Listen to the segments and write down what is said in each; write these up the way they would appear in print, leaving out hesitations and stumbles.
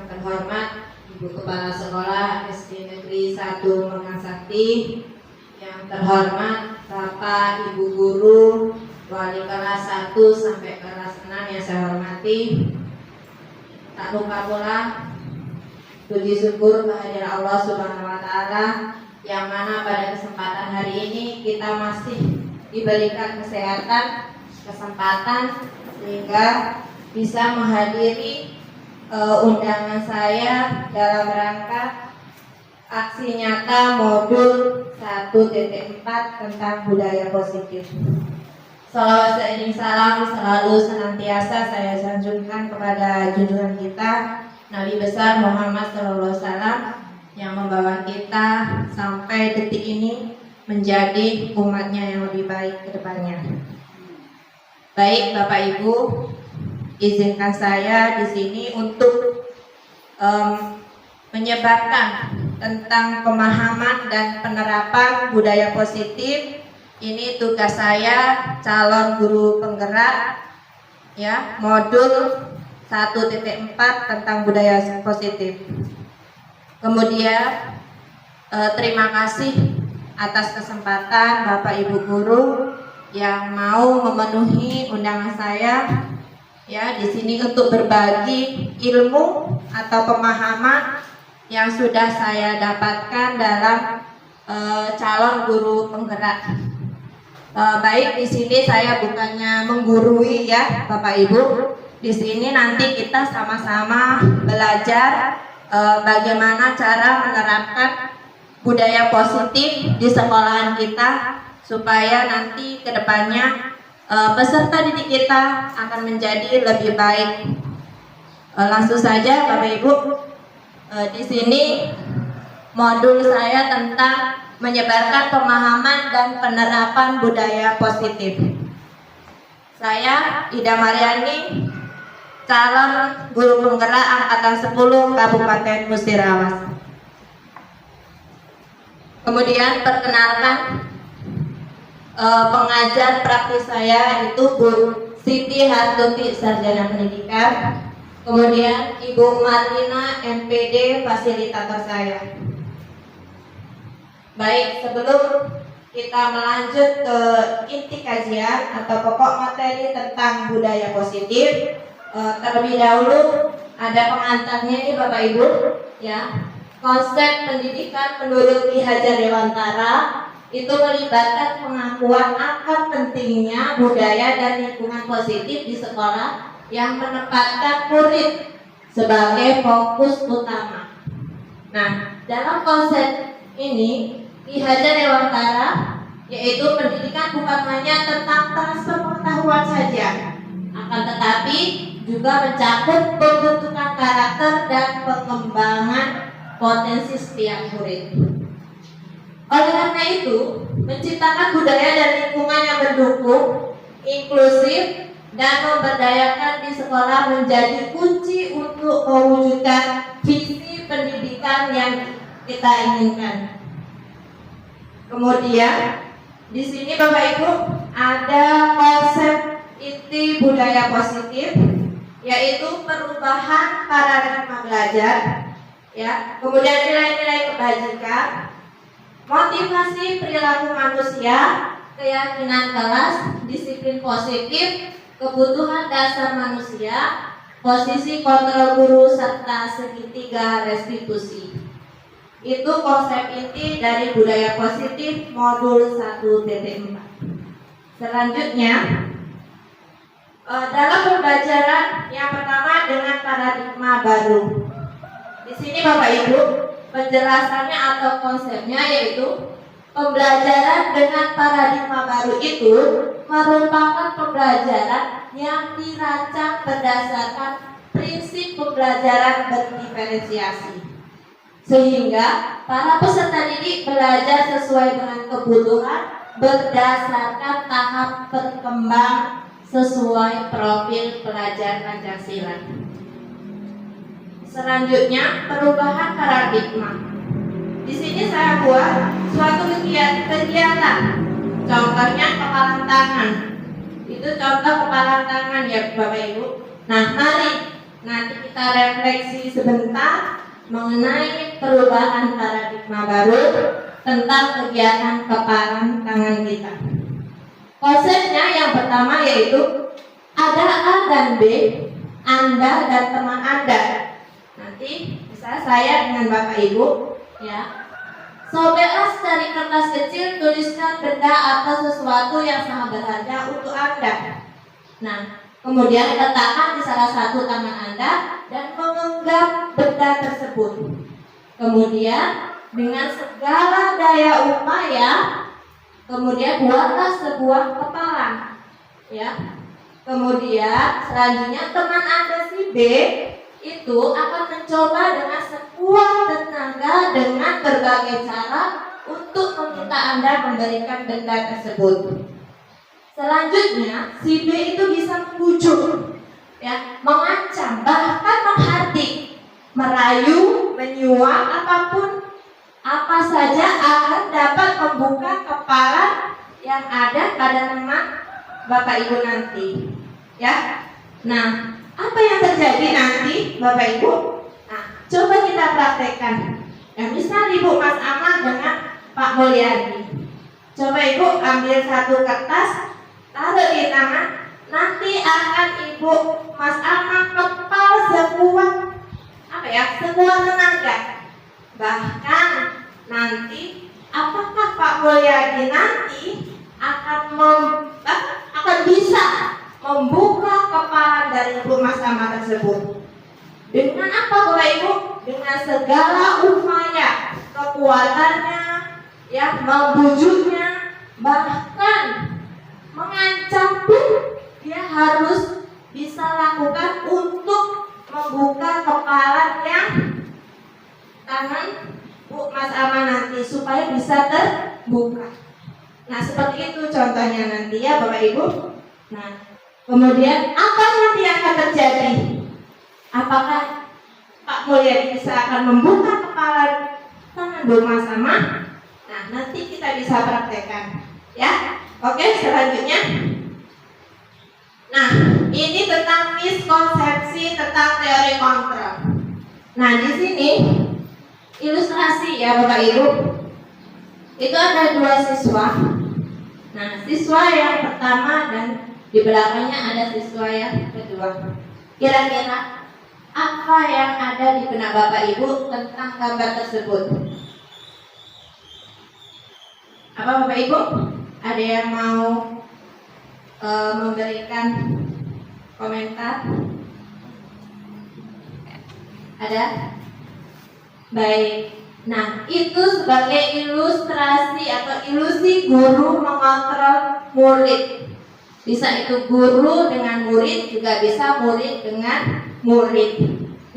yang terhormat Ibu Kepala Sekolah SD Negeri 1 Megasakti, yang terhormat Bapak Ibu Guru Wali kelas 1 sampai kelas 6 yang saya hormati. Tak lupa pula puji syukur kehadiran Allah Subhanahu wa Ta'ala, yang mana pada kesempatan hari ini kita masih diberikan kesempatan sehingga bisa menghadiri undangan saya dalam rangka aksi nyata modul 1.4 tentang budaya positif. Salawat seiring salam selalu senantiasa saya sanjungkan kepada junjungan kita Nabi besar Muhammad SAW, yang membawa kita sampai detik ini menjadi umatnya yang lebih baik ke depannya. Baik Bapak Ibu, izinkan saya di sini untuk menyebarkan tentang pemahaman dan penerapan budaya positif. Ini tugas saya, calon guru penggerak ya, modul 1.4 tentang budaya positif. Kemudian terima kasih atas kesempatan Bapak Ibu guru yang mau memenuhi undangan saya ya di sini untuk berbagi ilmu atau pemahaman yang sudah saya dapatkan dalam calon guru penggerak. Baik, di sini saya bukannya menggurui ya Bapak Ibu. Di sini nanti kita sama-sama belajar bagaimana cara menerapkan budaya positif di sekolahan kita supaya nanti kedepannya peserta didik kita akan menjadi lebih baik. Langsung saja Bapak Ibu, di sini modul saya tentang menyebarkan pemahaman dan penerapan budaya positif. Saya Ida Mariani, calon guru penggerak angkatan 10 Kabupaten Musirawas. Kemudian perkenalkan pengajar praktis saya itu Bu Siti Hartuti, sarjana pendidikan. Kemudian Ibu Marlina MPD, fasilitator saya. Baik, sebelum kita melanjut ke inti kajian atau pokok materi tentang budaya positif, terlebih dahulu ada pengantarnya nih Bapak Ibu ya. Konsep pendidikan menurut Ki Hajar Dewantara itu melibatkan pengakuan akan pentingnya budaya dan lingkungan positif di sekolah yang menempatkan murid sebagai fokus utama. Nah, dalam konsep ini Ki Hajar Dewantara yaitu pendidikan bukan hanya tentang transfer pengetahuan saja, akan tetapi juga mencakup pembentukan karakter dan pengembangan potensi setiap murid. Oleh karena itu, menciptakan budaya dan lingkungan yang mendukung, inklusif, dan memberdayakan di sekolah menjadi kunci untuk mewujudkan visi pendidikan yang kita inginkan. Kemudian di sini Bapak Ibu ada konsep inti budaya positif, yaitu perubahan paradigma belajar, ya. Kemudian nilai-nilai kebajikan, motivasi perilaku manusia, keyakinan kelas, disiplin positif, kebutuhan dasar manusia, posisi kontrol guru serta segitiga restitusi. Itu konsep inti dari budaya positif modul 1.4. Selanjutnya dalam pembelajaran yang pertama dengan paradigma baru. Di sini Bapak Ibu penjelasannya atau konsepnya yaitu pembelajaran dengan paradigma baru itu merupakan pembelajaran yang dirancang berdasarkan prinsip pembelajaran berdiferensiasi, sehingga para peserta didik belajar sesuai dengan kebutuhan berdasarkan tahap berkembang sesuai profil pelajar Pancasila. Selanjutnya, perubahan paradigma. Di sini saya buat suatu kegiatan. Contohnya kepalan tangan. Itu contoh kepalan tangan ya Bapak Ibu. Nah, mari nanti kita refleksi sebentar mengenai perubahan paradigma baru tentang kegiatan kepalan tangan kita. Konsepnya yang pertama yaitu ada A dan B, Anda dan teman Anda. Nanti bisa saya dengan Bapak Ibu, ya. Sobeklah secari kertas kecil, tuliskan benda atau sesuatu yang sangat berharga untuk Anda. Nah, kemudian letakkan di salah satu tangan Anda dan menggenggam benda tersebut. Kemudian dengan segala daya upaya, kemudian buatlah sebuah kepalan, ya. Kemudian selanjutnya teman Anda si B itu akan mencoba dengan sekuat tenaga dengan berbagai cara untuk meminta Anda memberikan benda tersebut. Selanjutnya si B itu bisa membujuk, ya, mengancam, bahkan menghardik, merayu, menyuap, apapun apa saja akan dapat membuka kepala yang ada pada teman Bapak Ibu nanti, ya. Nah, apa yang terjadi nanti Bapak Ibu? Nah, coba kita praktekkan. Ya, misal Ibu Mas Ahmad dengan Pak Mulyadi. Coba Ibu ambil satu kertas, taruh di tangan. Nanti akan Ibu Mas Ahmad kepal sekuat sekuat tenaga. Bahkan nanti apakah Pak Mulyadi nanti akan bisa membuka kepala dari Ibu Mas Ahmad tersebut. Dengan apa Bapak Ibu? Dengan segala upaya, kekuatannya, ya, membujuknya, bahkan mengancam pun dia harus bisa lakukan untuk membuka kepala yang tangan Bu Mas Ahmad nanti supaya bisa terbuka. Nah, seperti itu contohnya nanti ya Bapak Ibu. Nah, kemudian apa nanti yang akan terjadi? Apakah Pak Mulyadi bisa akan membuka kepala tangan Bu Mas Ahmad? Nah, nanti kita bisa praktekkan, ya. Oke, selanjutnya. Nah, ini tentang miskonsepsi tentang teori kontrol. Nah, di sini ilustrasi ya Bapak Ibu. Itu ada dua siswa. Nah, siswa yang pertama dan di belakangnya ada siswa yang kedua. Kira-kira apa yang ada di benak Bapak Ibu tentang gambar tersebut? Apa Bapak Ibu? Ada yang mau memberikan komentar? Ada? Baik. Nah, itu sebagai ilustrasi atau ilusi guru mengontrol murid. Bisa itu guru dengan murid, juga bisa murid dengan murid.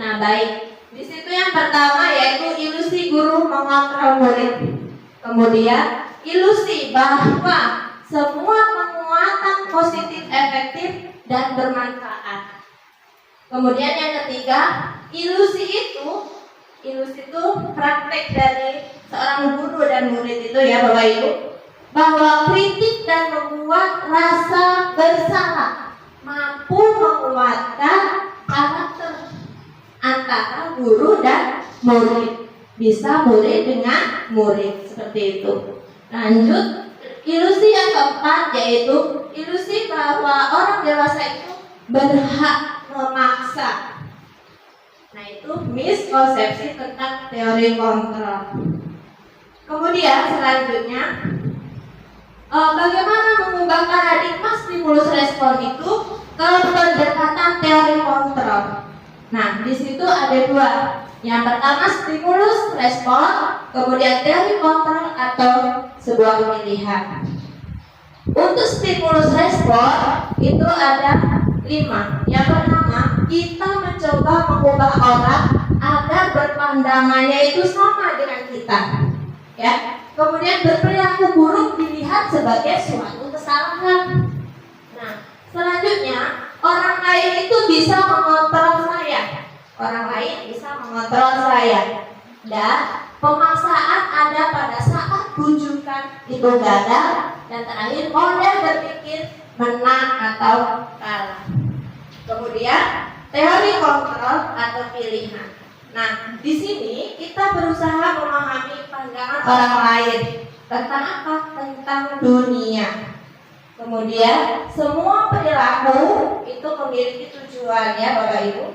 Nah, baik. Di situ yang pertama yaitu ilusi guru mengontrol murid. Kemudian ilusi bahwa semua penguatan positif efektif dan bermanfaat. Kemudian yang ketiga, ilusi itu praktek dari seorang guru dan murid itu ya Bapak Ibu, bahwa kritik dan membuat rasa bersalah mampu menguatkan karakter antara guru dan murid. Bisa murid dengan murid, seperti itu. Lanjut, ilusi yang keempat yaitu ilusi bahwa orang dewasa itu berhak memaksa. Nah, itu miskonsepsi tentang teori kontrol. Kemudian selanjutnya, bagaimana mengubah paradigma stimulus respon itu ke pendekatan teori kontrol. Nah, di situ ada dua. Yang pertama stimulus respon, kemudian teori kontrol atau sebuah pilihan. Untuk stimulus respon itu ada 5. Yang pertama, kita mencoba mengubah orang agar berpandangannya itu sama dengan kita, ya. Kemudian berperilaku buruk dilihat sebagai suatu kesalahan. Nah, selanjutnya orang lain itu bisa mengontrol saya. Orang lain bisa mengontrol saya. Dan pemaksaan ada pada saat bujukan itu gagal. Dan terakhir model berpikir menang atau kalah. Kemudian teori kontrol atau pilihan. Nah, di sini kita berusaha memahami pandangan orang lain tentang apa? Tentang dunia. Kemudian semua perilaku itu memiliki tujuan ya Bapak Ibu.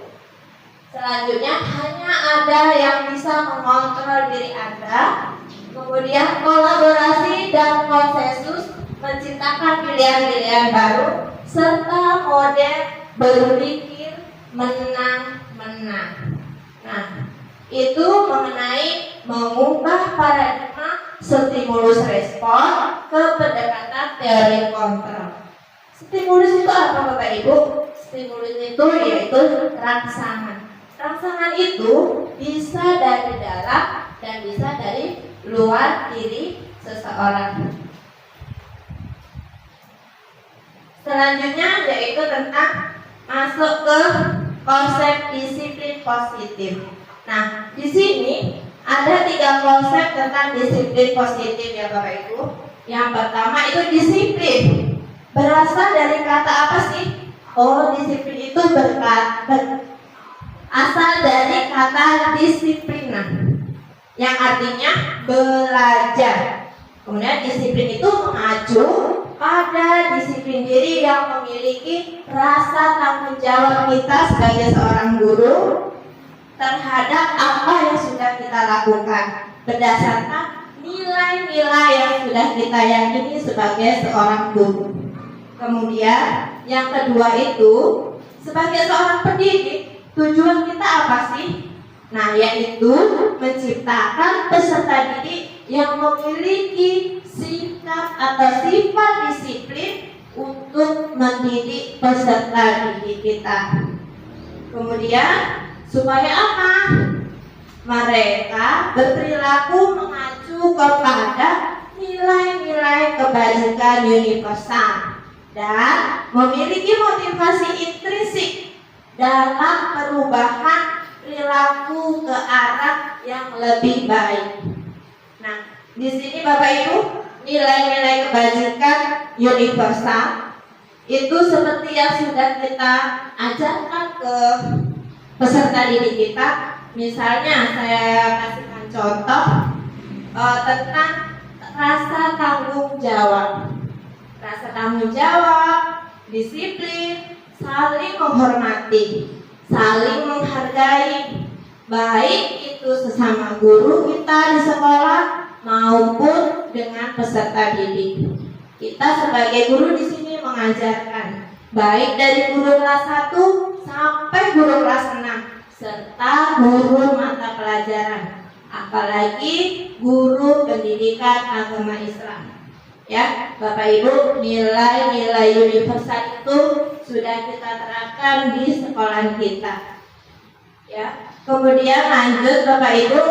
Selanjutnya hanya ada yang bisa mengontrol diri Anda. Kemudian kolaborasi dan konsensus menciptakan pilihan-pilihan baru serta model berpikir menang-menang. Nah, itu mengenai mengubah paradigma stimulus respon ke pendekatan teori kontrol. Stimulus itu apa Bapak Ibu? Stimulus itu yaitu rangsangan. Rangsangan itu bisa dari dalam dan bisa dari luar diri seseorang. Selanjutnya yaitu tentang masuk ke konsep disiplin positif. Nah, di sini ada 3 konsep tentang disiplin positif ya Bapak Ibu. Yang pertama itu disiplin. Berasal dari kata apa sih? Oh, disiplin itu asal dari kata disiplina, yang artinya belajar. Kemudian disiplin itu mengacu pada disiplin diri yang memiliki rasa tanggung jawab kita sebagai seorang guru terhadap apa yang sudah kita lakukan berdasarkan nilai-nilai yang sudah kita yakini sebagai seorang guru. Kemudian yang kedua itu sebagai seorang pendidik, tujuan kita apa sih? Nah, yaitu menciptakan peserta didik yang memiliki sikap atau sifat disiplin untuk mendidik peserta didik kita. Kemudian supaya apa? Mereka berperilaku mengacu kepada nilai-nilai kebajikan universal dan memiliki motivasi intrinsik dalam perubahan perilaku ke arah yang lebih baik. Nah, di sini Bapak Ibu, nilai-nilai kebajikan universal itu seperti yang sudah kita ajarkan ke peserta didik kita. Misalnya saya kasihkan contoh tentang rasa tanggung jawab. Rasa tanggung jawab, disiplin, saling menghormati, saling menghargai, baik itu sesama guru kita di sekolah maupun dengan peserta didik. Kita sebagai guru di sini mengajarkan baik dari guru kelas 1 sampai guru kelas 6 serta guru mata pelajaran, apalagi guru pendidikan agama Islam. Ya, Bapak Ibu, nilai-nilai universal itu sudah kita terapkan di sekolah kita. Ya, kemudian lanjut Bapak Ibu,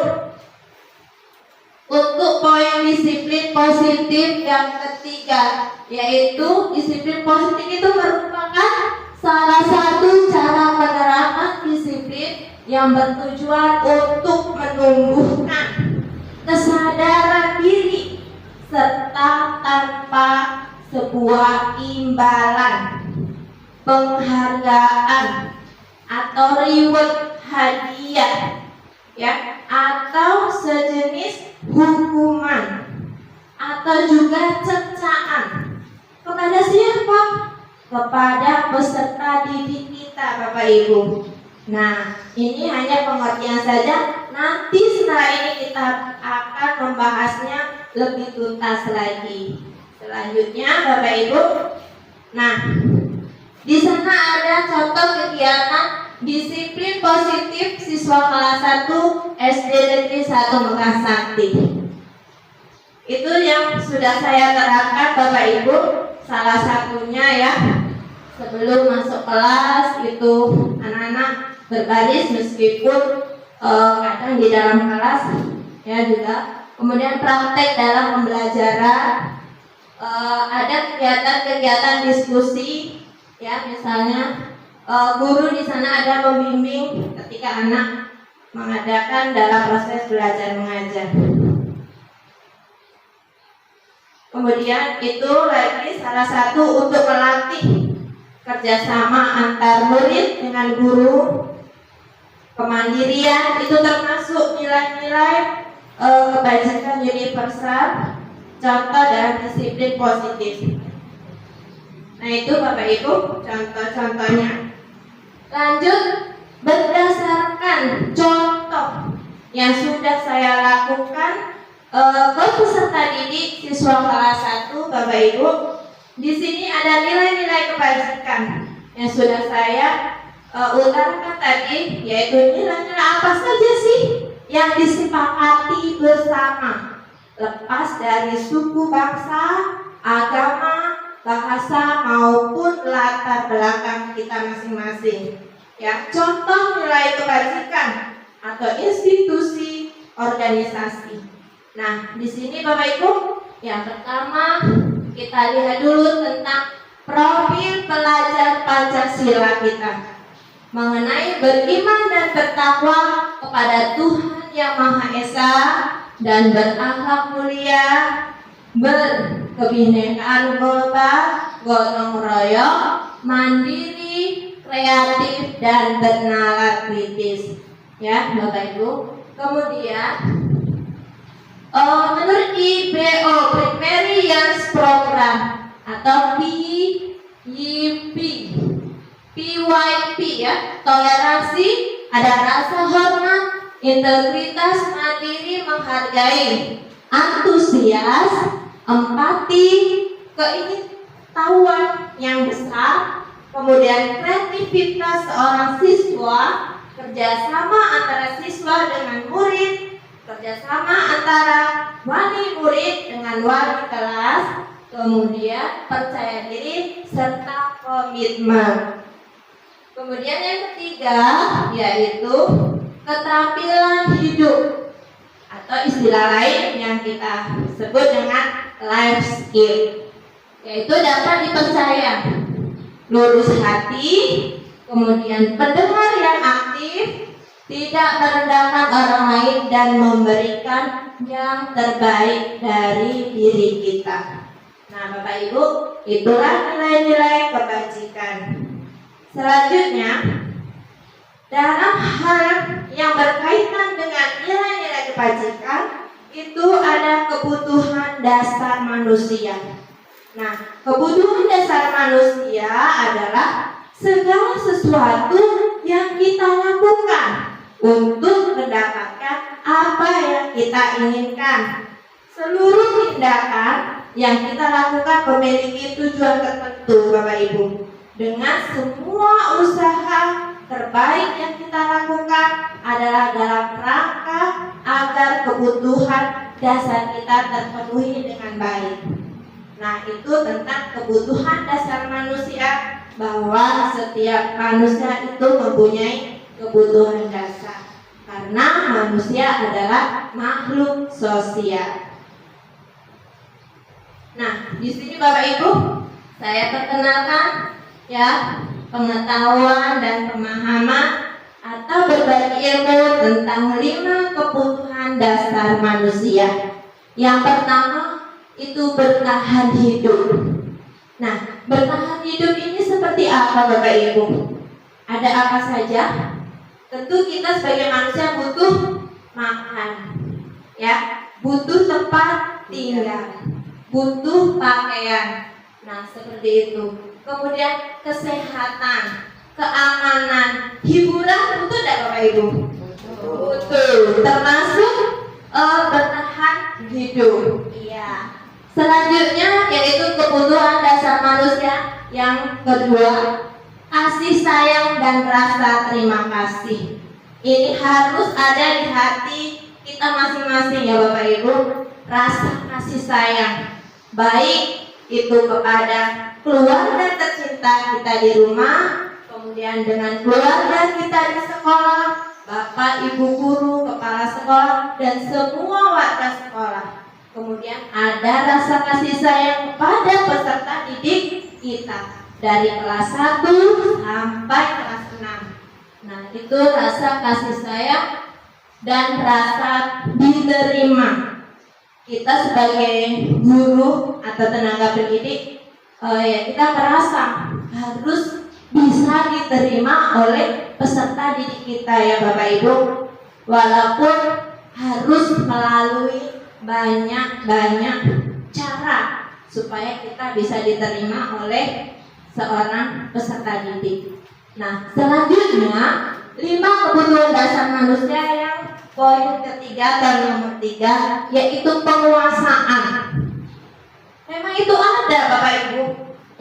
untuk poin disiplin positif yang ketiga, yaitu disiplin positif itu merupakan salah satu cara penerapan disiplin yang bertujuan untuk menumbuhkan kesadaran diri serta tanpa sebuah imbalan, penghargaan atau reward, hadiah, ya, atau sejenis hukuman atau juga cercaan kepada siapa? Kepada peserta didik kita, Bapak Ibu. Nah, ini hanya pengertian saja. Nanti setelah ini kita akan membahasnya lebih tuntas lagi. Selanjutnya, Bapak Ibu. Nah, di sana ada contoh kegiatan disiplin positif siswa kelas 1 SD Negeri 1 Mekarsari. Itu yang sudah saya terapkan Bapak Ibu. Salah satunya ya, sebelum masuk kelas itu anak-anak berbaris meskipun kadang di dalam kelas ya juga. Kemudian praktek dalam pembelajaran, ada kegiatan-kegiatan diskusi ya, misalnya guru di sana ada membimbing ketika anak mengadakan dalam proses belajar mengajar. Kemudian itu lagi salah satu untuk melatih kerjasama antar murid dengan guru, kemandirian, itu termasuk nilai-nilai kebajikan universal, contoh dan disiplin positif. Nah itu Bapak Ibu contoh-contohnya. Lanjut, berdasarkan contoh yang sudah saya lakukan ke peserta didik siswa kelas 1 Bapak Ibu, di sini ada nilai-nilai kebajikan yang sudah saya utarakan tadi, yaitu nilai-nilai apa saja sih yang disepakati bersama, lepas dari suku, bangsa, agama, bahasa maupun latar belakang kita masing-masing. Ya, contoh nilai kebajikan atau institusi organisasi. Nah, di sini Bapak Ibu, yang pertama kita lihat dulu tentang profil pelajar Pancasila kita, mengenai beriman dan bertakwa kepada Tuhan Yang Maha Esa dan berakhlak mulia, berkebinekaan global, gotong royong, mandiri, kreatif, dan bernalar kritis. Ya, Bapak Ibu. Kemudian menurut IBO Primary Years Program atau PYP ya, toleransi, ada rasa hormat, integritas, mandiri, menghargai, antusias, empati, keingintahuan yang besar, kemudian kreativitas seorang siswa, kerjasama antara siswa dengan murid, kerjasama antara wali murid dengan wali kelas, kemudian percaya diri serta komitmen. Kemudian yang ketiga yaitu keterampilan hidup atau istilah lain yang kita sebut dengan life skill, yaitu dapat dipercaya, lurus hati, kemudian pendengar yang aktif, tidak merendahkan orang lain, dan memberikan yang terbaik dari diri kita. Nah Bapak Ibu, itulah nilai-nilai kebajikan. Selanjutnya, dalam hal yang berkaitan dengan nilai-nilai kebajikan, itu ada kebutuhan dasar manusia. Nah, kebutuhan dasar manusia adalah segala sesuatu yang kita lakukan untuk mendapatkan apa yang kita inginkan. Seluruh tindakan yang kita lakukan memiliki tujuan tertentu, Bapak Ibu. Dengan semua usaha terbaik yang kita lakukan adalah dalam rangka agar kebutuhan dasar kita terpenuhi dengan baik. Nah, itu tentang kebutuhan dasar manusia, bahwa setiap manusia itu mempunyai kebutuhan dasar karena manusia adalah makhluk sosial. Nah, di sini Bapak Ibu, saya perkenalkan ya pengetahuan dan pemahaman atau berbagi ilmu tentang 5 kebutuhan dasar manusia. Yang pertama itu bertahan hidup. Nah, bertahan hidup ini seperti apa Bapak Ibu? Ada apa saja? Tentu kita sebagai manusia butuh makan, ya, butuh tempat tinggal, butuh pakaian. Nah, seperti itu. Kemudian kesehatan, keamanan, hiburan, butuh tidak Bapak Ibu? Butuh. Termasuk bertahan hidup. Iya. Selanjutnya yaitu kebutuhan dasar manusia yang kedua, kasih sayang dan rasa terima kasih. Ini harus ada di hati kita masing-masing ya Bapak Ibu. Rasa kasih sayang, baik itu kepada keluarga tercinta kita di rumah, kemudian dengan keluarga kita di sekolah, Bapak, Ibu guru, kepala sekolah, dan semua warga sekolah. Kemudian ada rasa kasih sayang kepada peserta didik kita dari kelas 1 sampai kelas 6. Nah, itu rasa kasih sayang dan rasa diterima. Kita sebagai guru atau tenaga pendidik ya kita merasa harus bisa diterima oleh peserta didik kita ya Bapak Ibu, walaupun harus melalui banyak cara supaya kita bisa diterima oleh seorang peserta didik. Nah, selanjutnya 5 kebutuhan dasar manusia yang poin ketiga atau nomor 3, yaitu penguasaan. Memang itu ada Bapak Ibu,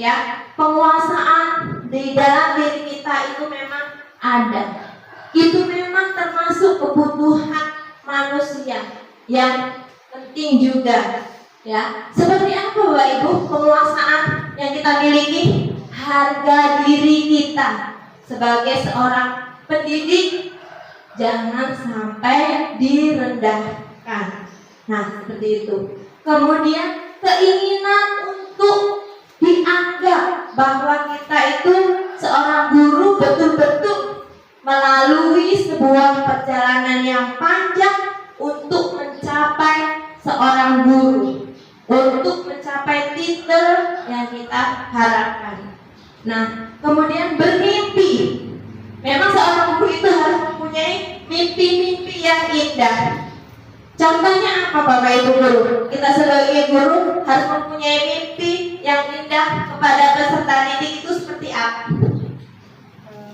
ya, penguasaan di dalam diri kita itu memang ada. Itu memang termasuk kebutuhan manusia yang penting juga, ya. Seperti apa Bapak Ibu penguasaan yang kita miliki? Harga diri kita sebagai seorang pendidik jangan sampai direndahkan. Nah, seperti itu. Kemudian keinginan untuk dianggap bahwa kita itu seorang guru betul-betul melalui sebuah perjalanan yang panjang untuk mencapai seorang guru, untuk mencapai titel yang kita harapkan. Nah, kemudian bermimpi. Memang seorang guru itu harus mempunyai mimpi-mimpi yang indah. Contohnya apa Bapak Ibu guru? Kita sebagai guru harus mempunyai mimpi yang indah kepada peserta didik itu seperti apa?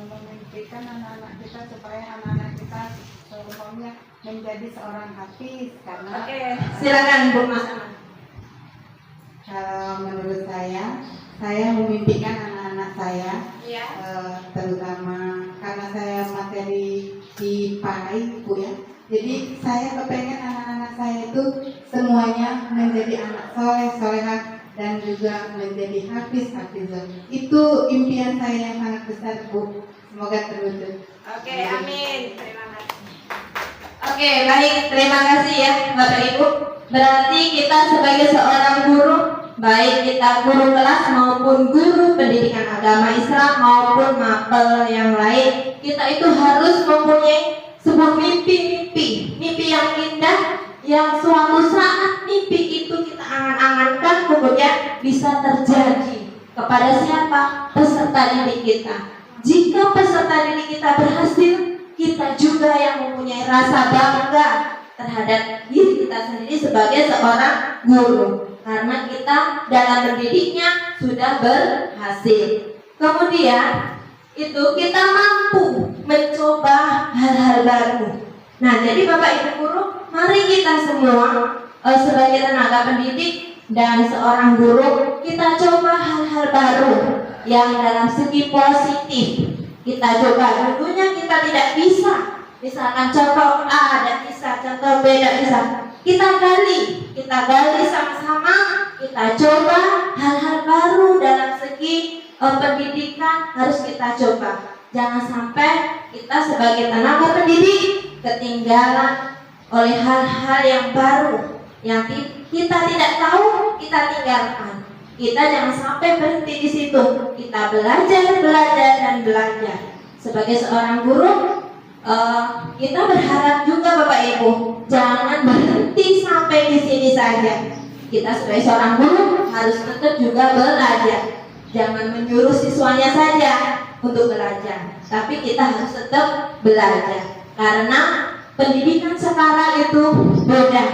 Memimpikan anak-anak kita supaya anak-anak kita semuanya menjadi seorang hafiz. Karena silakan Bu Mas. Menurut saya memimpikan anak-anak saya, ya. Terutama karena saya materi di PAI Bu ya. Jadi saya kepengen anak-anak saya itu semuanya menjadi anak soleh, solehah, dan juga menjadi hafizah. Itu impian saya yang sangat besar Bu. Semoga terwujud. Oke, amin. Terima kasih. Oke, baik. Terima kasih ya Bapak Ibu. Berarti kita sebagai seorang guru, baik kita guru kelas maupun guru pendidikan agama Islam maupun mapel yang lain, kita itu harus mempunyai sebuah mimpi yang indah, yang suatu saat mimpi itu kita angan-angankan kemudian bisa terjadi kepada siapa? Peserta didik kita. Jika peserta didik kita berhasil, kita juga yang mempunyai rasa bangga terhadap diri kita sendiri sebagai seorang guru, karena kita dalam mendidiknya sudah berhasil. Kemudian itu kita mampu mencoba hal-hal baru. Nah, jadi Bapak Ibu guru, mari kita semua sebagai tenaga pendidik dan seorang guru, kita coba hal-hal baru yang dalam segi positif. Kita coba, tentunya kita tidak bisa. Misalkan contoh A tidak bisa, contoh B tidak bisa. Kita gali sama-sama, kita coba hal-hal baru dalam segi pendidikan harus kita coba. Jangan sampai kita sebagai tenaga pendidik ketinggalan oleh hal-hal yang baru yang kita tidak tahu, kita tinggalkan. Kita jangan sampai berhenti di situ. Kita belajar. Sebagai seorang guru, kita berharap juga Bapak Ibu jangan berhenti sampai di sini saja. Kita sebagai seorang guru harus tetap juga belajar. Jangan menyuruh siswanya saja untuk belajar, tapi kita harus tetap belajar. Karena pendidikan sekarang itu beda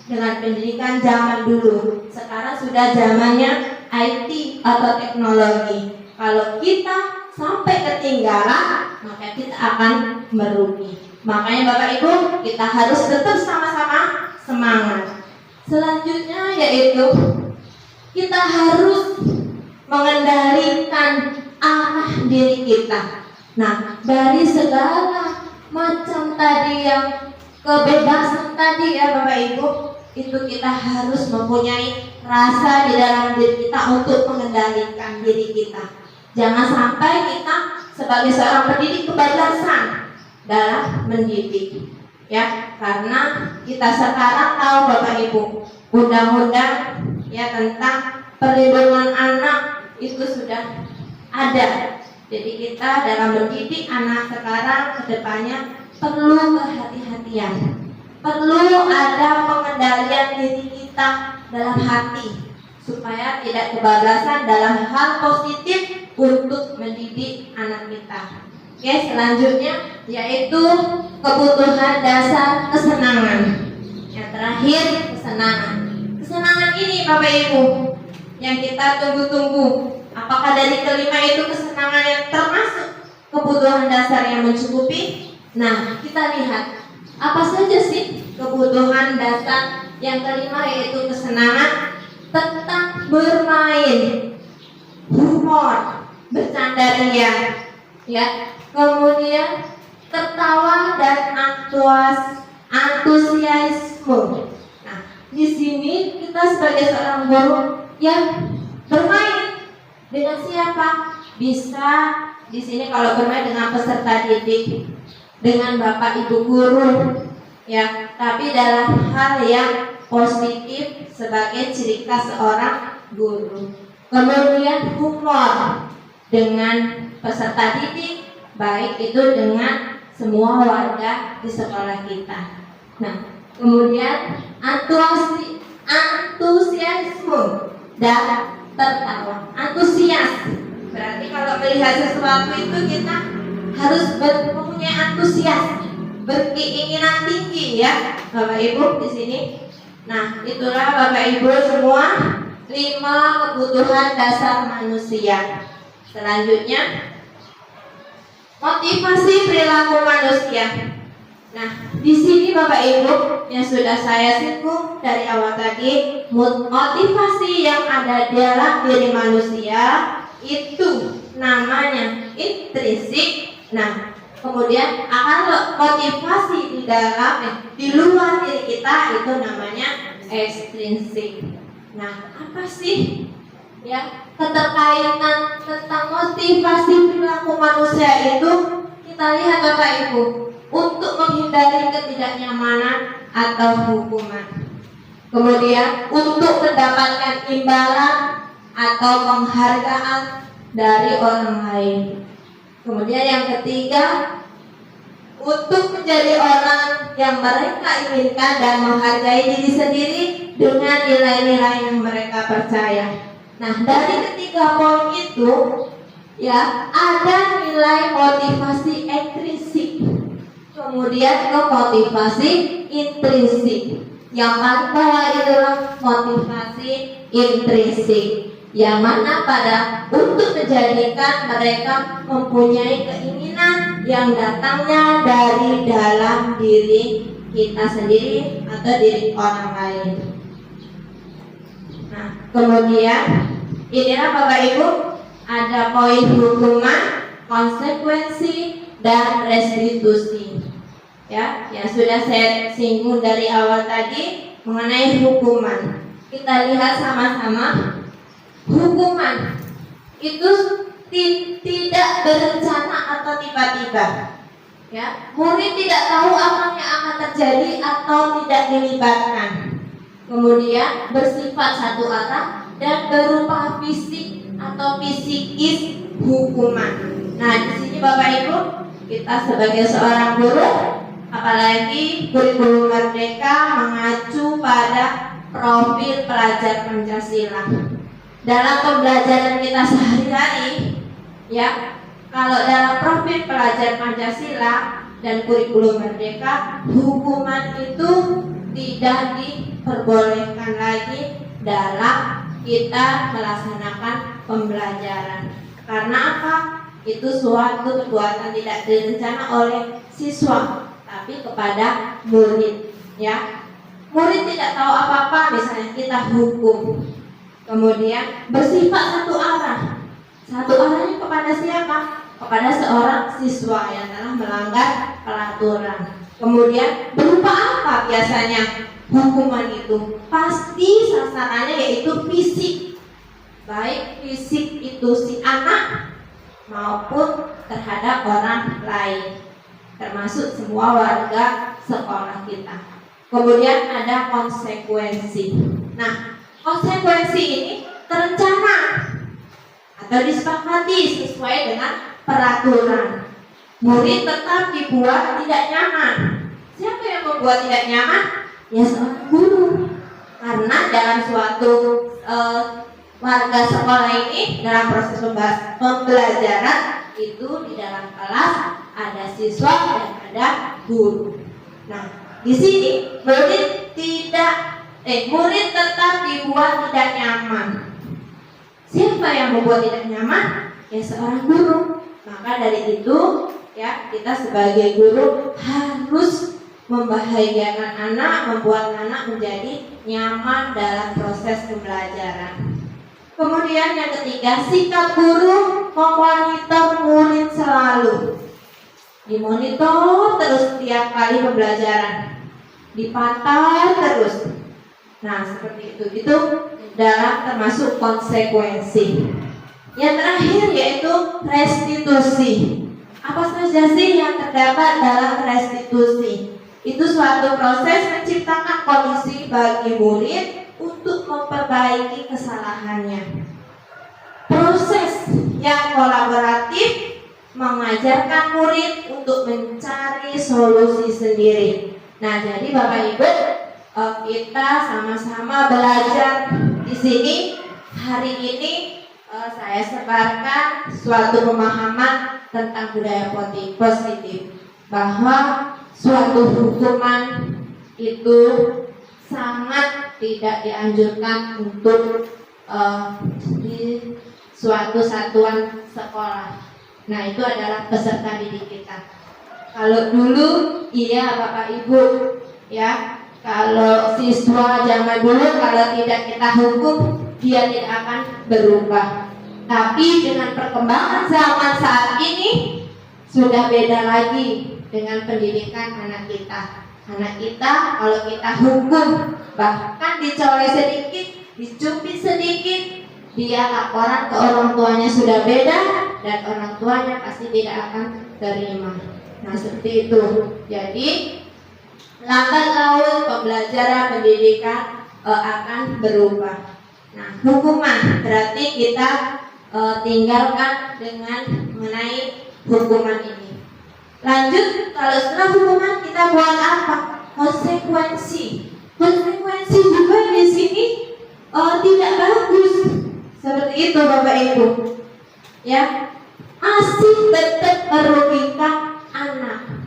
dengan pendidikan zaman dulu. Sekarang sudah zamannya IT atau teknologi. Kalau kita sampai ketinggalan, maka kita akan merugi. Makanya Bapak Ibu, kita harus tetap sama-sama semangat. Selanjutnya yaitu kita harus mengendalikan arah diri kita. Nah, dari segala macam tadi yang kebebasan tadi ya Bapak Ibu, itu kita harus mempunyai rasa di dalam diri kita untuk mengendalikan diri kita. Jangan sampai kita sebagai seorang pendidik kebablasan dalam mendidik, ya, karena kita sekarang tahu Bapak Ibu, undang-undang ya tentang perlindungan anak itu sudah ada. Jadi kita dalam mendidik anak sekarang kedepannya perlu kehati-hatian, perlu ada pengendalian diri kita dalam hati supaya tidak kebablasan dalam hal positif untuk mendidik anak kita. Oke, selanjutnya yaitu kebutuhan dasar kesenangan. Yang terakhir, kesenangan. Kesenangan ini Bapak Ibu yang kita tunggu-tunggu. Apakah dari kelima itu kesenangan yang termasuk kebutuhan dasar yang mencukupi? Nah, kita lihat apa saja sih kebutuhan dasar yang kelima, yaitu kesenangan. Tentang bermain, humor, bercanda ria, ya, kemudian tertawa dan antusiasme. Nah, di sini kita sebagai seorang guru yang bermain dengan siapa? Bisa di sini kalau bermain dengan peserta didik, dengan bapak ibu guru, ya, tapi dalam hal yang positif sebagai ciri khas seorang guru. Kemudian humor dengan peserta didik, baik itu dengan semua warga di sekolah kita. Nah, kemudian antusiasme dan tertawa. Antusias berarti kalau melihat sesuatu itu kita harus mempunyai antusias, berkeinginan tinggi, ya Bapak Ibu di sini. Nah, itulah Bapak Ibu semua 5 kebutuhan dasar manusia. Selanjutnya, motivasi perilaku manusia. Nah, di sini Bapak Ibu yang sudah saya singgung dari awal tadi, motivasi yang ada dalam diri manusia itu namanya intrinsik. Nah, kemudian kalau motivasi di luar diri kita itu namanya ekstrinsik. Nah, apa sih ya keterkaitan tentang motivasi perilaku manusia itu? Kita lihat Bapak Ibu, untuk menghindari ketidaknyamanan atau hukuman, kemudian untuk mendapatkan imbalan atau penghargaan dari orang lain, kemudian yang ketiga, untuk menjadi orang yang mereka inginkan dan menghargai diri sendiri dengan nilai-nilai yang mereka percaya. Nah, dari ketiga poin itu, ya, ada nilai motivasi ekstrinsik, kemudian ke motivasi intrinsik. Yang paling bawah itulah motivasi intrinsik, yang mana pada untuk menjadikan mereka mempunyai keinginan yang datangnya dari dalam diri kita sendiri atau diri orang lain. Nah, kemudian inilah Bapak Ibu, ada poin hukuman, konsekuensi, dan restitusi. Ya, yang sudah saya singgung dari awal tadi mengenai hukuman. Kita lihat sama-sama. Hukuman itu tidak berencana atau tiba-tiba. Ya, murid tidak tahu apa yang akan terjadi atau tidak dilibatkan. Kemudian bersifat satu arah dan berupa fisik atau psikis hukuman. Nah, di sini Bapak Ibu, kita sebagai seorang guru, apalagi kurikulum Merdeka mengacu pada profil pelajar Pancasila. Dalam pembelajaran kita sehari-hari, ya, kalau dalam profil pelajar Pancasila dan kurikulum Merdeka, hukuman itu tidak diperbolehkan lagi dalam kita melaksanakan pembelajaran. Karena apa? Itu suatu perbuatan tidak direncana oleh siswa, tapi kepada murid, ya. Murid tidak tahu apa-apa, misalnya kita hukum. Kemudian bersifat satu arah. Satu arahnya kepada siapa? Kepada seorang siswa yang telah melanggar peraturan. Kemudian berupa apa biasanya hukuman itu? Pasti sasarannya yaitu fisik. Baik fisik itu si anak maupun terhadap orang lain, termasuk semua warga sekolah kita. Kemudian ada konsekuensi. Nah, konsekuensi ini terencana atau disepakati sesuai dengan peraturan. Murid tetap dibuat tidak nyaman. Siapa yang membuat tidak nyaman? Ya seorang guru. Karena dalam suatu warga sekolah ini dalam proses pembelajaran itu di dalam kelas ada siswa dan ada guru. Nah, di sini murid tetap dibuat tidak nyaman. Siapa yang membuat tidak nyaman? Ya seorang guru. Maka dari itu ya kita sebagai guru harus membahagiakan anak, membuat anak menjadi nyaman dalam proses pembelajaran. Kemudian yang ketiga, sikap guru memonitor murid selalu. Dimonitor terus tiap kali pembelajaran, dipantau terus. Nah seperti itu dalam termasuk konsekuensi. Yang terakhir yaitu restitusi. Apa saja sih yang terdapat dalam restitusi? Itu suatu proses menciptakan kondisi bagi murid untuk memperbaiki kesalahannya. Proses yang kolaboratif mengajarkan murid untuk mencari solusi sendiri. Nah, jadi Bapak Ibu, kita sama-sama belajar di sini. Hari ini saya sebarkan suatu pemahaman tentang budaya positif, bahwa suatu hukuman itu sangat tidak dianjurkan untuk di suatu satuan sekolah. Nah, itu adalah peserta didik kita. Kalau dulu, iya Bapak Ibu, ya, kalau siswa zaman dulu kalau tidak kita hukum, dia tidak akan berubah. Tapi dengan perkembangan zaman saat ini sudah beda lagi dengan pendidikan anak kita. Anak kita kalau kita hukum, bahkan dicolek sedikit, dicubit sedikit, dia laporan ke orang tuanya sudah beda, dan orang tuanya pasti tidak akan terima. Nah seperti itu. Jadi lambat laun pembelajaran pendidikan akan berubah. Nah hukuman berarti kita tinggalkan dengan mengenai hukuman ini. Lanjut, kalau setelah hukuman kita buat apa? Konsekuensi. Konsekuensi juga di sini tidak bagus. Seperti itu Bapak Ibu. Ya, masih tetap merugikan anak.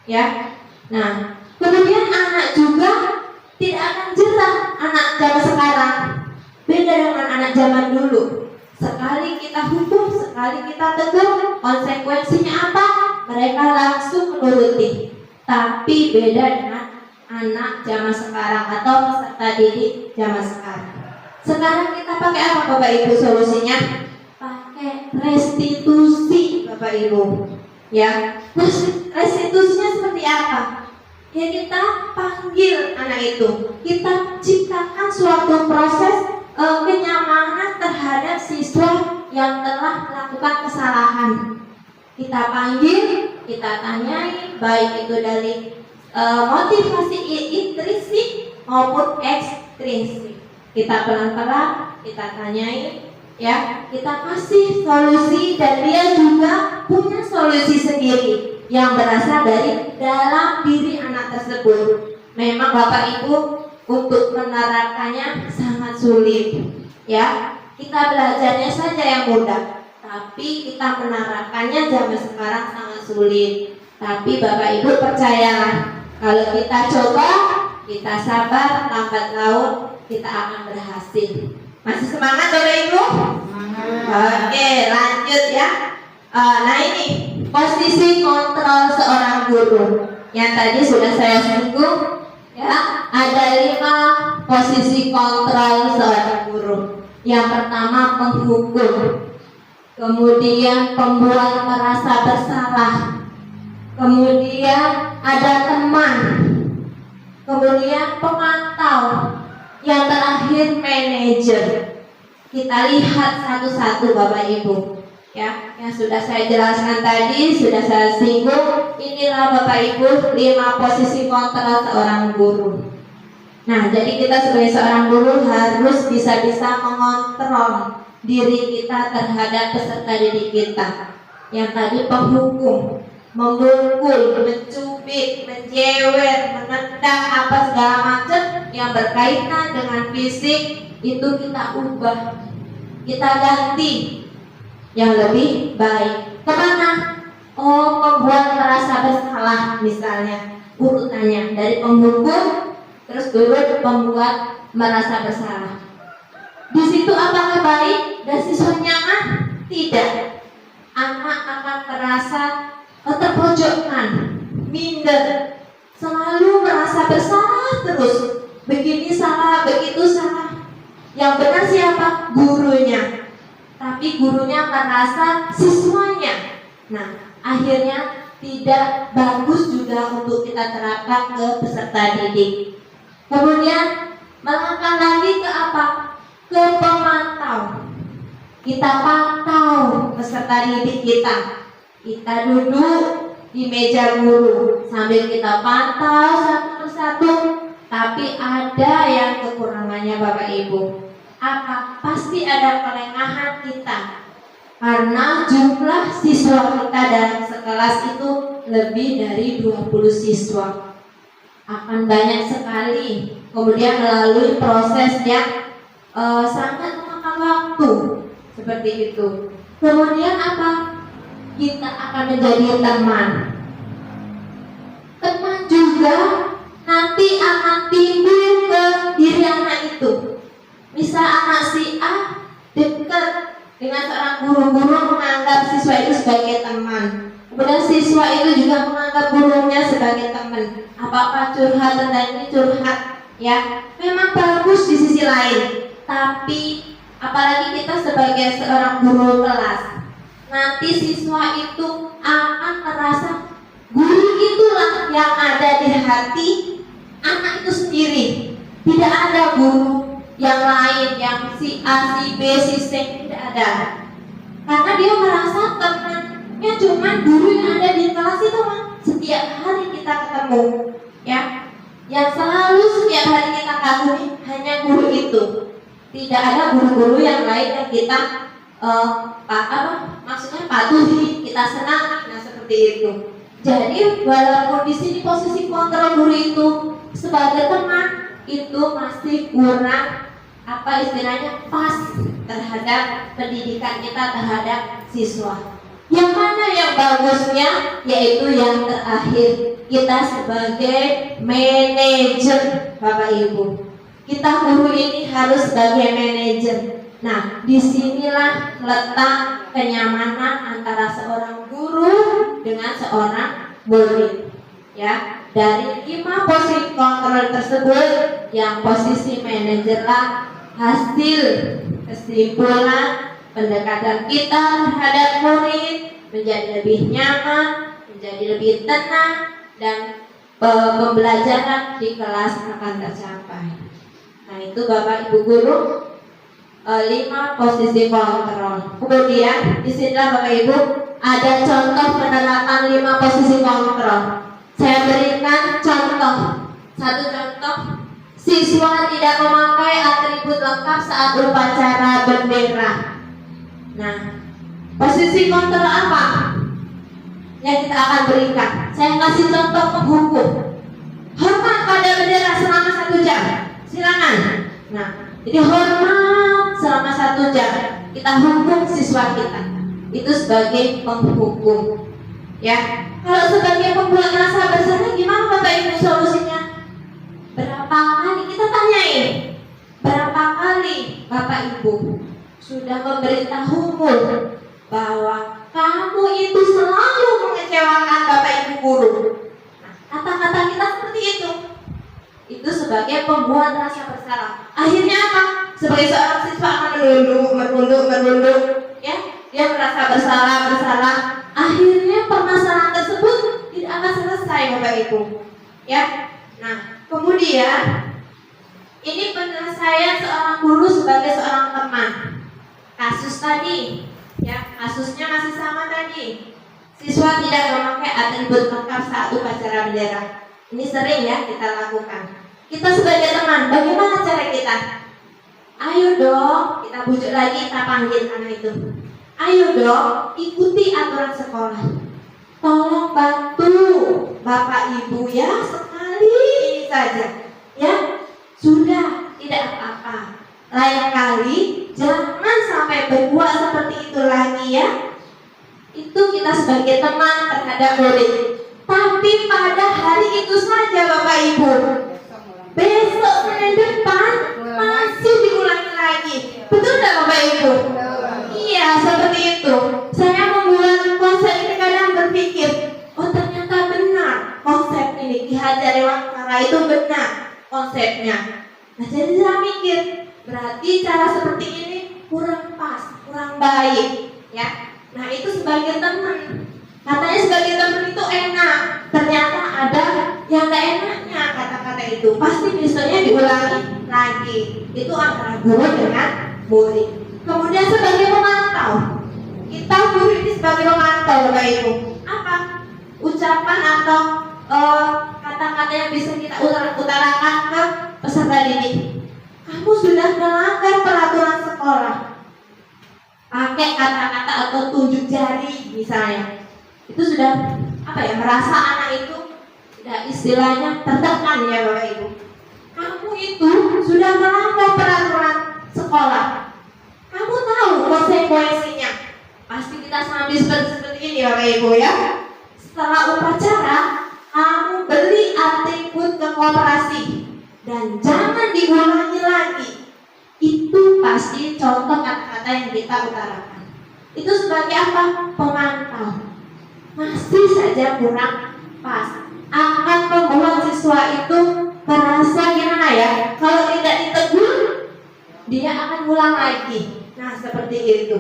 Ya. Nah, kemudian anak juga tidak akan jerah. Anak zaman sekarang beda dengan anak zaman dulu. Sekali kita hukum, sekali kita tegur, konsekuensinya apa? Mereka langsung menuruti. Tapi beda dengan anak zaman sekarang atau peserta didik zaman sekarang. Sekarang kita pakai apa Bapak Ibu solusinya? Pakai restitusi Bapak Ibu. Ya, restitusinya seperti apa? Ya kita panggil anak itu, kita ciptakan suatu proses kenyamanan terhadap siswa yang telah melakukan kesalahan. Kita panggil, kita tanyai, baik itu dari motivasi intrinsik maupun ekstrinsik. Kita pelan-pelan, kita tanyai, ya, kita kasih solusi, dan dia juga punya solusi sendiri yang berasal dari dalam diri anak tersebut. Memang Bapak Ibu untuk menerapkannya sangat sulit, ya. Kita belajarnya saja yang mudah, tapi kita menerapkannya zaman sekarang sangat sulit. Tapi Bapak Ibu percayalah, kalau kita coba, kita sabar, lambat laun kita akan berhasil. Masih semangat Bapak Ibu? Oke, lanjut ya. Nah ini posisi kontrol seorang guru yang tadi sudah saya singgung. Ya, ada 5 posisi kontrol seorang guru. Yang pertama penghukum, kemudian pembuat merasa bersalah, kemudian ada teman, kemudian pemantau, yang terakhir manajer. Kita lihat satu-satu Bapak Ibu, ya, yang sudah saya jelaskan tadi, sudah saya singgung. Inilah Bapak Ibu 5 posisi kontrol seorang guru. Nah, jadi kita sebagai seorang guru harus bisa-bisa mengontrol diri kita terhadap peserta didik kita. Yang tadi penghukum, memukul, mencubit, menjewer, menendang, apa segala macam, yang berkaitan dengan fisik itu kita ubah, kita ganti yang lebih baik. Kemana? Oh, membuat merasa bersalah misalnya, urutannya dari penghukum terus turun membuat merasa bersalah. Di situ apakah baik dan siswa nyaman? Tidak. Anak akan merasa terpojokkan, minder, selalu merasa bersalah terus. Begini salah, begitu salah. Yang benar siapa? Gurunya. Tapi gurunya merasa siswanya. Nah, akhirnya tidak bagus juga untuk kita terapkan ke peserta didik. Kemudian melangkah lagi ke apa? Ke pemantau. Kita pantau peserta didik kita. Kita duduk di meja guru sambil kita pantau satu persatu. Tapi ada yang kekurangannya Bapak Ibu. Apa? Pasti ada kelengahan kita. Karena jumlah siswa kita dalam sekelas itu lebih dari 20 siswa. Akan banyak sekali. Kemudian melalui proses yang sangat memakan waktu. Seperti itu. Kemudian apa? Kita akan menjadi teman. Teman juga nanti akan timbul ke diri anak itu. Misal anak si A dekat dengan seorang guru menganggap siswa itu sebagai teman. Kemudian siswa itu juga menganggap gurunya sebagai teman. Apakah curhat dan ini curhat? Ya, memang bagus di sisi lain. Tapi apalagi kita sebagai seorang guru kelas, nanti siswa itu akan merasa guru itulah yang ada di hati anak itu sendiri. Tidak ada guru yang lain, yang si A, si B, si C, tidak ada. Karena dia merasa temannya cuma guru yang ada di kelas itu, setiap hari kita ketemu, ya. Yang selalu setiap hari kita kagumi hanya guru itu. Tidak ada guru-guru yang lain yang kita maksudnya patuhi, kita senang, nah seperti itu. Jadi walaupun di sini posisi kontrol guru itu sebagai teman itu masih kurang istilahnya pas terhadap pendidikan kita terhadap siswa. Yang mana yang bagusnya? Yaitu yang terakhir, kita sebagai manajer Bapak Ibu. Kita guru ini harus sebagai manajer. Nah, disinilah letak kenyamanan antara seorang guru dengan seorang murid. Ya, dari 5 posisi kontrol tersebut, yang posisi manajerlah hasil kesimpulan pendekatan kita terhadap murid menjadi lebih nyaman, menjadi lebih tenang, dan pembelajaran di kelas akan tercapai. Nah, itu Bapak Ibu guru 5 posisi kontrol. Kemudian di sini Bapak Ibu ada contoh penerapan 5 posisi kontrol. Saya berikan contoh. Satu contoh, siswa tidak memakai atribut lengkap saat upacara bendera. Nah, posisi kontrol apa yang kita akan berikan? Saya kasih contoh penghukum. Hormat pada bendera selama 1 jam. Silakan. Nah, jadi hormat selama 1 jam. Kita hukum siswa kita. Itu sebagai penghukum. Ya, kalau sebagai pembuat rasa bersalah gimana Bapak Ibu solusinya? Berapa kali kita tanyain? Berapa kali Bapak Ibu sudah memberitahumu bahwa kamu itu selalu mengecewakan Bapak Ibu guru? Nah, kata-kata kita seperti itu. Itu sebagai pembuat rasa bersalah. Akhirnya apa? Sebagai seorang siswa akan merunduk, ya, dia merasa bersalah. Akhirnya permasalahan tersebut tidak akan selesai Bapak Ibu. Ya. Nah, kemudian ini penyelesaian seorang guru sebagai seorang teman. Kasus tadi, ya, kasusnya masih sama tadi. Siswa tidak memakai atribut lengkap saat upacara bendera. Ini sering ya kita lakukan. Kita sebagai teman, bagaimana cara kita? Ayo dong, kita bujuk lagi, kita panggil anak itu. Ayo dong, ikuti aturan sekolah. Tolong bantu Bapak Ibu ya, sekali ini saja. Ya, sudah tidak apa-apa. Lain kali jangan sampai berbuat seperti itu lagi ya. Itu kita sebagai teman terhadap murid. Tapi pada hari itu saja Bapak Ibu, besok Senin depan masih diulangi lagi. Betul tidak Bapak Ibu? Iya, seperti itu. Saya membuat konsep ini kadang berpikir, oh ternyata benar konsep ini. Ki Hajar Dewantara itu benar konsepnya. Nah jadi saya mikir, berarti cara seperti ini kurang pas, kurang baik ya. Nah itu sebagai teman, katanya sebagai teman itu enak. Ternyata ada yang gak enaknya kata-kata itu. Pasti besoknya diulangi lagi. Itu antara guru dengan murid. Kemudian sebagai pemantau, kita guru ini sebagai pemantau Bapak Ibu, apa ucapan atau kata-kata yang bisa kita utarakan ke peserta didik? Kamu sudah melanggar peraturan sekolah. Pakai kata-kata atau tunjuk jari misalnya, itu sudah apa ya, merasa anak itu tidak istilahnya tertekan ya Bapak Ibu. Kamu itu sudah melanggar peraturan sekolah. Kamu tahu konsekuensinya. Pasti kita sambil seperti ini Bapak Ibu ya. Setelah upacara, kamu beli atribut ke koperasi dan jangan diulangi lagi. Itu pasti contoh kata-kata yang kita utarakan. Itu sebagai apa? Pemantau. Masih saja kurang pas, akan membuat siswa itu merasa gimana ya, kalau tidak ditegur dia akan ulang lagi. Nah seperti itu.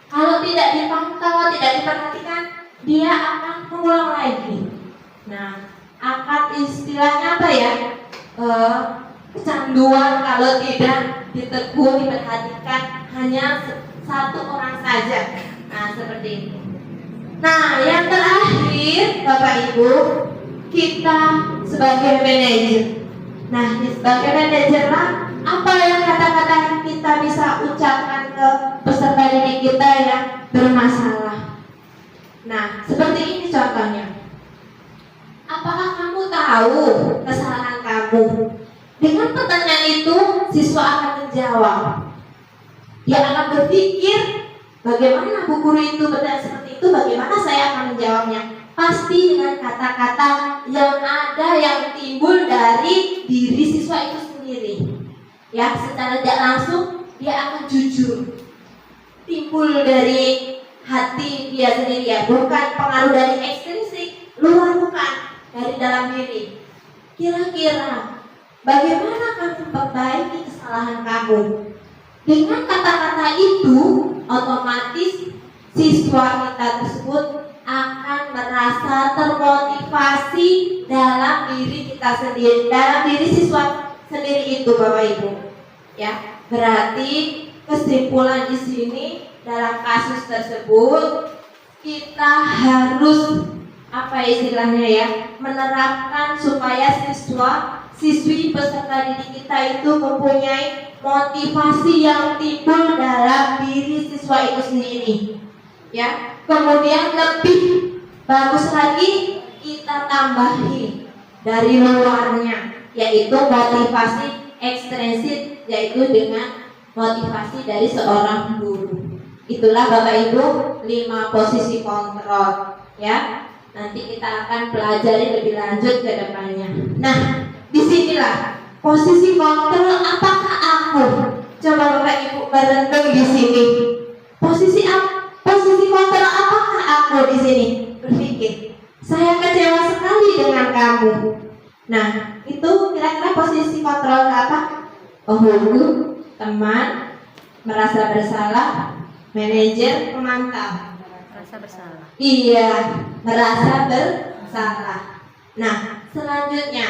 Kalau tidak dipantau, tidak diperhatikan, dia akan mengulang lagi. Nah akan istilahnya apa ya, kecanduan kalau tidak ditegur, diperhatikan hanya satu orang saja. Nah seperti itu. Nah yang terakhir Bapak Ibu, kita sebagai manajer. Nah sebagai manajer lah, apa yang kata-kata yang kita bisa ucapkan ke peserta didik kita yang bermasalah. Nah seperti ini contohnya. Apakah kamu tahu kesalahan kamu? Dengan pertanyaan itu siswa akan menjawab. Dia akan berpikir, bagaimana bu guru itu bertanya seperti itu, bagaimana saya akan menjawabnya? Pasti dengan kata-kata yang ada yang timbul dari diri siswa itu sendiri. Ya, secara tidak langsung dia akan jujur. Timbul dari hati dia sendiri ya, bukan pengaruh dari ekstrinsik, luar, bukan, dari dalam diri. Kira-kira bagaimana kamu memperbaiki kesalahan kamu? Dengan kata-kata itu, otomatis siswa kita tersebut akan merasa termotivasi dalam diri kita sendiri, dalam diri siswa sendiri itu Bapak Ibu. Ya, berarti kesimpulan di sini dalam kasus tersebut kita harus apa istilahnya ya, menerapkan supaya siswi peserta didik kita itu mempunyai motivasi yang timbul dalam diri siswa itu sendiri. Ya, kemudian lebih bagus lagi kita tambahi dari luarnya, yaitu motivasi ekstrinsik, yaitu dengan motivasi dari seorang guru. Itulah Bapak Ibu 5 posisi kontrol ya. Nanti kita akan pelajari lebih lanjut ke depannya. Nah, disinilah posisi kontrol. Apakah aku? Coba Bapak Ibu berenung di sini. Posisi kontrol apakah aku di sini? Berpikir, saya kecewa sekali dengan kamu. Nah, itu kira-kira posisi kontrol apa? Penghukum, teman, merasa bersalah, manajer, pemantau. Merasa bersalah. Iya, merasa bersalah. Nah, selanjutnya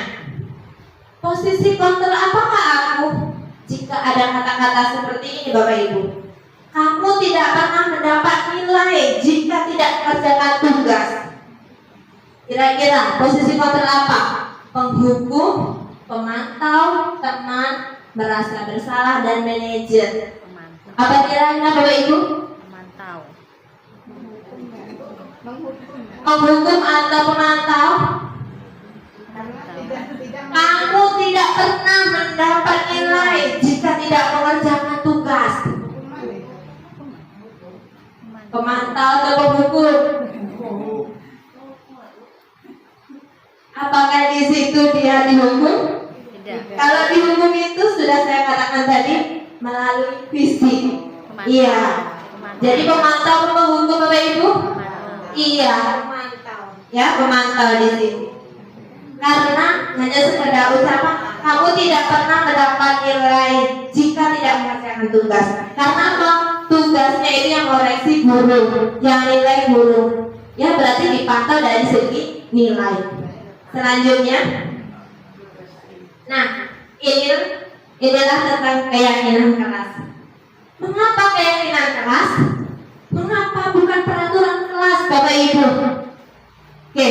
posisi kontrol apakah aku? Jika ada kata-kata seperti ini Bapak Ibu, kamu tidak pernah mendapat nilai jika tidak mengerjakan tugas. Kira-kira posisi kontrol apa? Penghukum, pemantau, teman, merasa bersalah, dan manajer. Pemantau. Apa kira-kira Bapak Ibu? Pemantau. Penghukum atau pemantau? Kamu tidak pernah mendapat nilai jika tidak mengerjakan tugas. Pemantau atau pemukul? Apakah di situ dia dihukum? Tidak. Kalau dihukum itu sudah saya katakan tadi melalui fisik. Iya. Jadi pemantau atau pemukul Bapak Ibu? Iya, pemantau. Ya, pemantau di sini. Karena hanya sekedar ucapan, kamu tidak pernah mendapat nilai jika tidak mengerjakan tugas. Karena apa? Tugasnya itu yang koreksi guru, yang nilai guru. Ya berarti dipantau dari segi nilai. Selanjutnya, nah inilah tentang keyakinan kelas. Mengapa keyakinan kelas? Mengapa bukan peraturan kelas, Bapak Ibu? Oke,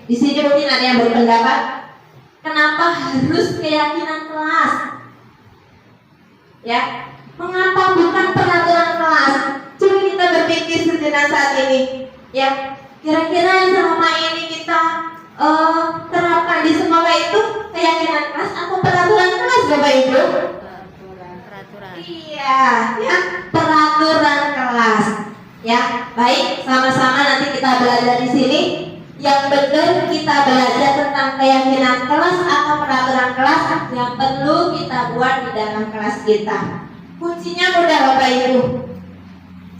di sini mungkin ada yang berpendapat, kenapa harus keyakinan kelas? Ya, mengapa bukan peraturan kelas? Coba kita berpikir sejenak saat ini. Ya, kira-kira yang selama ini kita terapkan di sekolah itu keyakinan kelas atau peraturan kelas, Bapak Ibu? Peraturan. Iya, ya, peraturan kelas. Ya, baik, sama-sama nanti kita belajar di sini. Yang benar kita belajar tentang keyakinan kelas atau peraturan kelas yang perlu kita buat di dalam kelas kita. Kuncinya mudah, Bapak Ibu.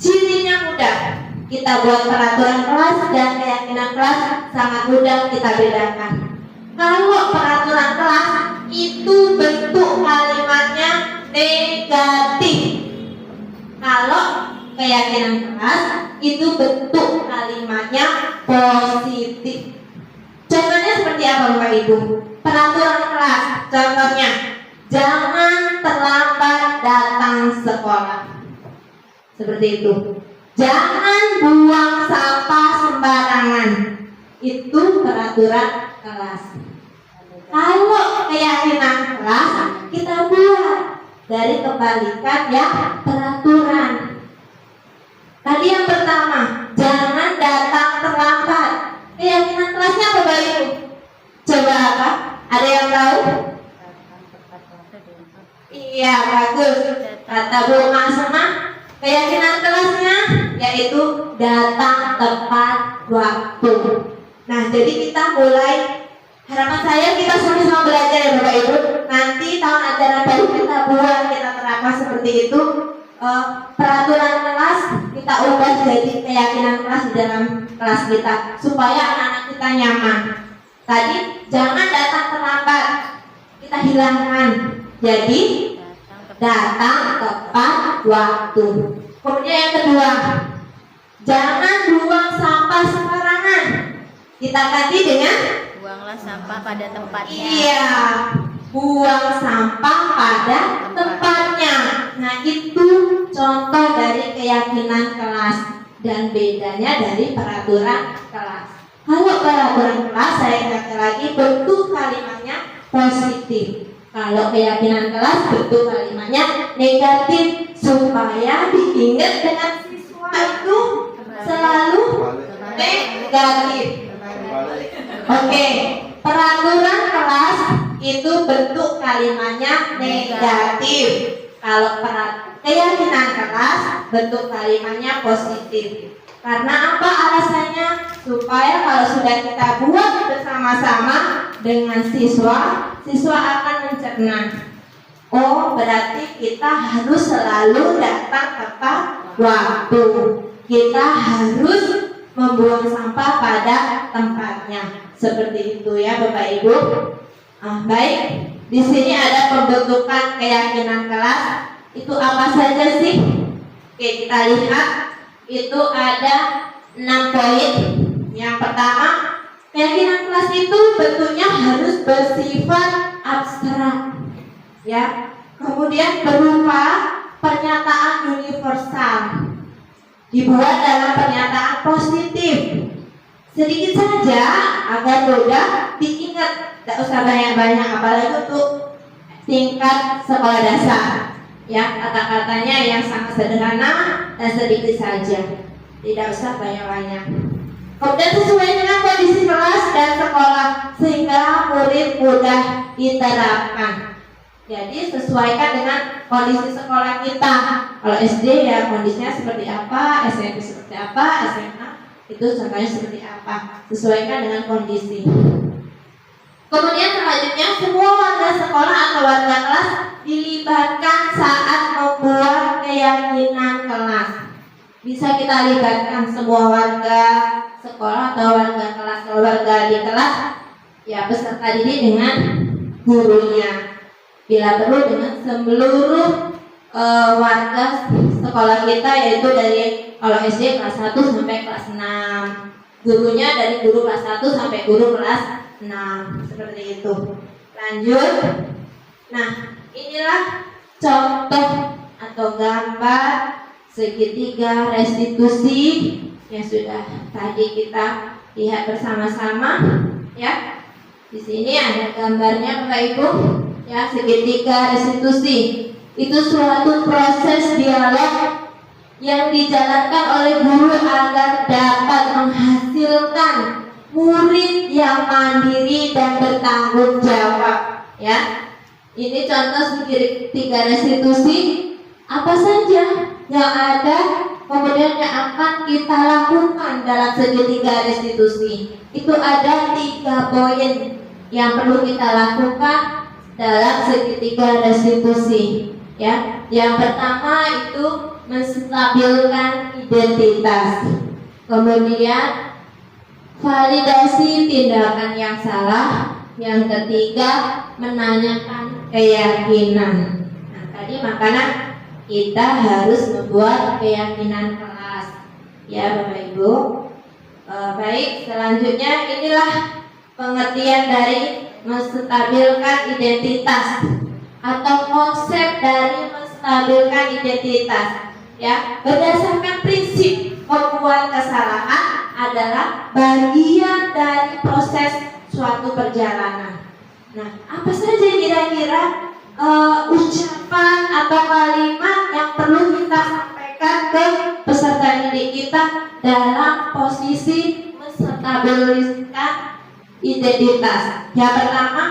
Cirinya mudah. Kita buat peraturan kelas dan keyakinan kelas sangat mudah kita bedakan. Kalau peraturan kelas itu bentuk kalimatnya negatif. Kalau keyakinan kelas itu bentuk kalimatnya positif. Contohnya seperti apa, Bapak Ibu? Peraturan kelas, contohnya jangan terlambat datang sekolah. Seperti itu. Jangan buang sampah sembarangan. Itu peraturan kelas. Kalau keyakinan kelas kita buat dari kebalikan ya peraturan. Tadi yang pertama, jangan datang terlambat. Keyakinan kelasnya apa, Bapak Ibu? Coba apa? Ada yang tahu? Iya, bagus. Kata Bu Masma, keyakinan kelasnya yaitu datang tepat waktu. Nah, jadi kita mulai, harapan saya kita sama-sama belajar ya Bapak Ibu. Nanti tahun ajaran baru kita buat, kita terapkan seperti itu. Peraturan kelas kita ubah jadi keyakinan kelas di dalam kelas kita supaya anak-anak kita nyaman. Tadi jangan datang terlambat, kita hilangkan jadi datang tepat waktu. Kemudian yang kedua, jangan buang sampah sembarangan, kita ganti dengan Buanglah sampah pada tempatnya. iya, buang sampah pada tempatnya. Nah, itu contoh dari keyakinan kelas dan bedanya dari peraturan kelas. Kalau peraturan kelas, saya ingatkan lagi, bentuk kalimatnya positif. Kalau keyakinan kelas, bentuk kalimatnya negatif, supaya diingat dengan siswa itu selalu negatif. Oke, peraturan kelas itu bentuk kalimatnya negatif. Kalau keyakinan kelas bentuk kalimatnya positif. Karena apa alasannya? Supaya kalau sudah kita buat bersama-sama dengan siswa, siswa akan mencerna. Oh, berarti kita harus selalu datang tepat waktu. Kita harus membuang sampah pada tempatnya. Seperti itu ya Bapak Ibu. Baik, di sini ada pembentukan keyakinan kelas. Itu apa saja sih? Oke, kita lihat. Itu ada 6 poin. Yang pertama, keyakinan kelas itu bentuknya harus bersifat abstrak. Ya. Kemudian berupa pernyataan universal. Dibuat dalam pernyataan positif. Sedikit saja agar mudah diingat, tidak usah banyak-banyak, apalagi untuk tingkat sekolah dasar. Ya, kata-katanya yang sangat sederhana dan sedikit saja, tidak usah banyak-banyak. Kemudian sesuai dengan kondisi kelas dan sekolah sehingga murid mudah diterapkan. Jadi sesuaikan dengan kondisi sekolah kita. Kalau SD ya kondisinya seperti apa, SMP seperti apa, SMA itu contohnya seperti apa. Sesuaikan dengan kondisi. Kemudian selanjutnya semua warga sekolah atau warga kelas dilibatkan saat membuat keyakinan kelas. Bisa kita libatkan semua warga sekolah atau warga kelas. Kalau warga di kelas ya peserta didik dengan gurunya. Bila perlu dengan seluruh warga sekolah kita, yaitu dari kalau SD kelas 1 sampai kelas 6, gurunya dari guru kelas 1 sampai guru kelas 6, seperti itu. Lanjut. Nah, inilah contoh atau gambar segitiga restitusi yang sudah tadi kita lihat bersama-sama, ya. Di sini ada gambarnya Bapak Ibu. Ya, segitiga restitusi itu suatu proses dialog yang dijalankan oleh guru agar dapat menghasilkan murid yang mandiri dan bertanggung jawab. Ya, ini contoh segitiga restitusi apa saja yang ada, kemudian yang akan kita lakukan dalam segitiga restitusi. Itu ada 3 poin yang perlu kita lakukan dalam segitiga restitusi, ya. Yang pertama itu menstabilkan identitas, kemudian validasi tindakan yang salah, yang ketiga menanyakan keyakinan. Nah, tadi makanya kita harus membuat keyakinan kelas, ya Bapak Ibu. Baik, selanjutnya inilah pengertian dari menstabilkan identitas atau konsep dari menstabilkan identitas, ya. Berdasarkan prinsip membuat kesalahan adalah bagian dari proses suatu perjalanan. Nah, apa saja kira-kira ucapan atau kalimat yang perlu kita sampaikan ke peserta didik kita dalam posisi menstabilkan identitas? Yang pertama,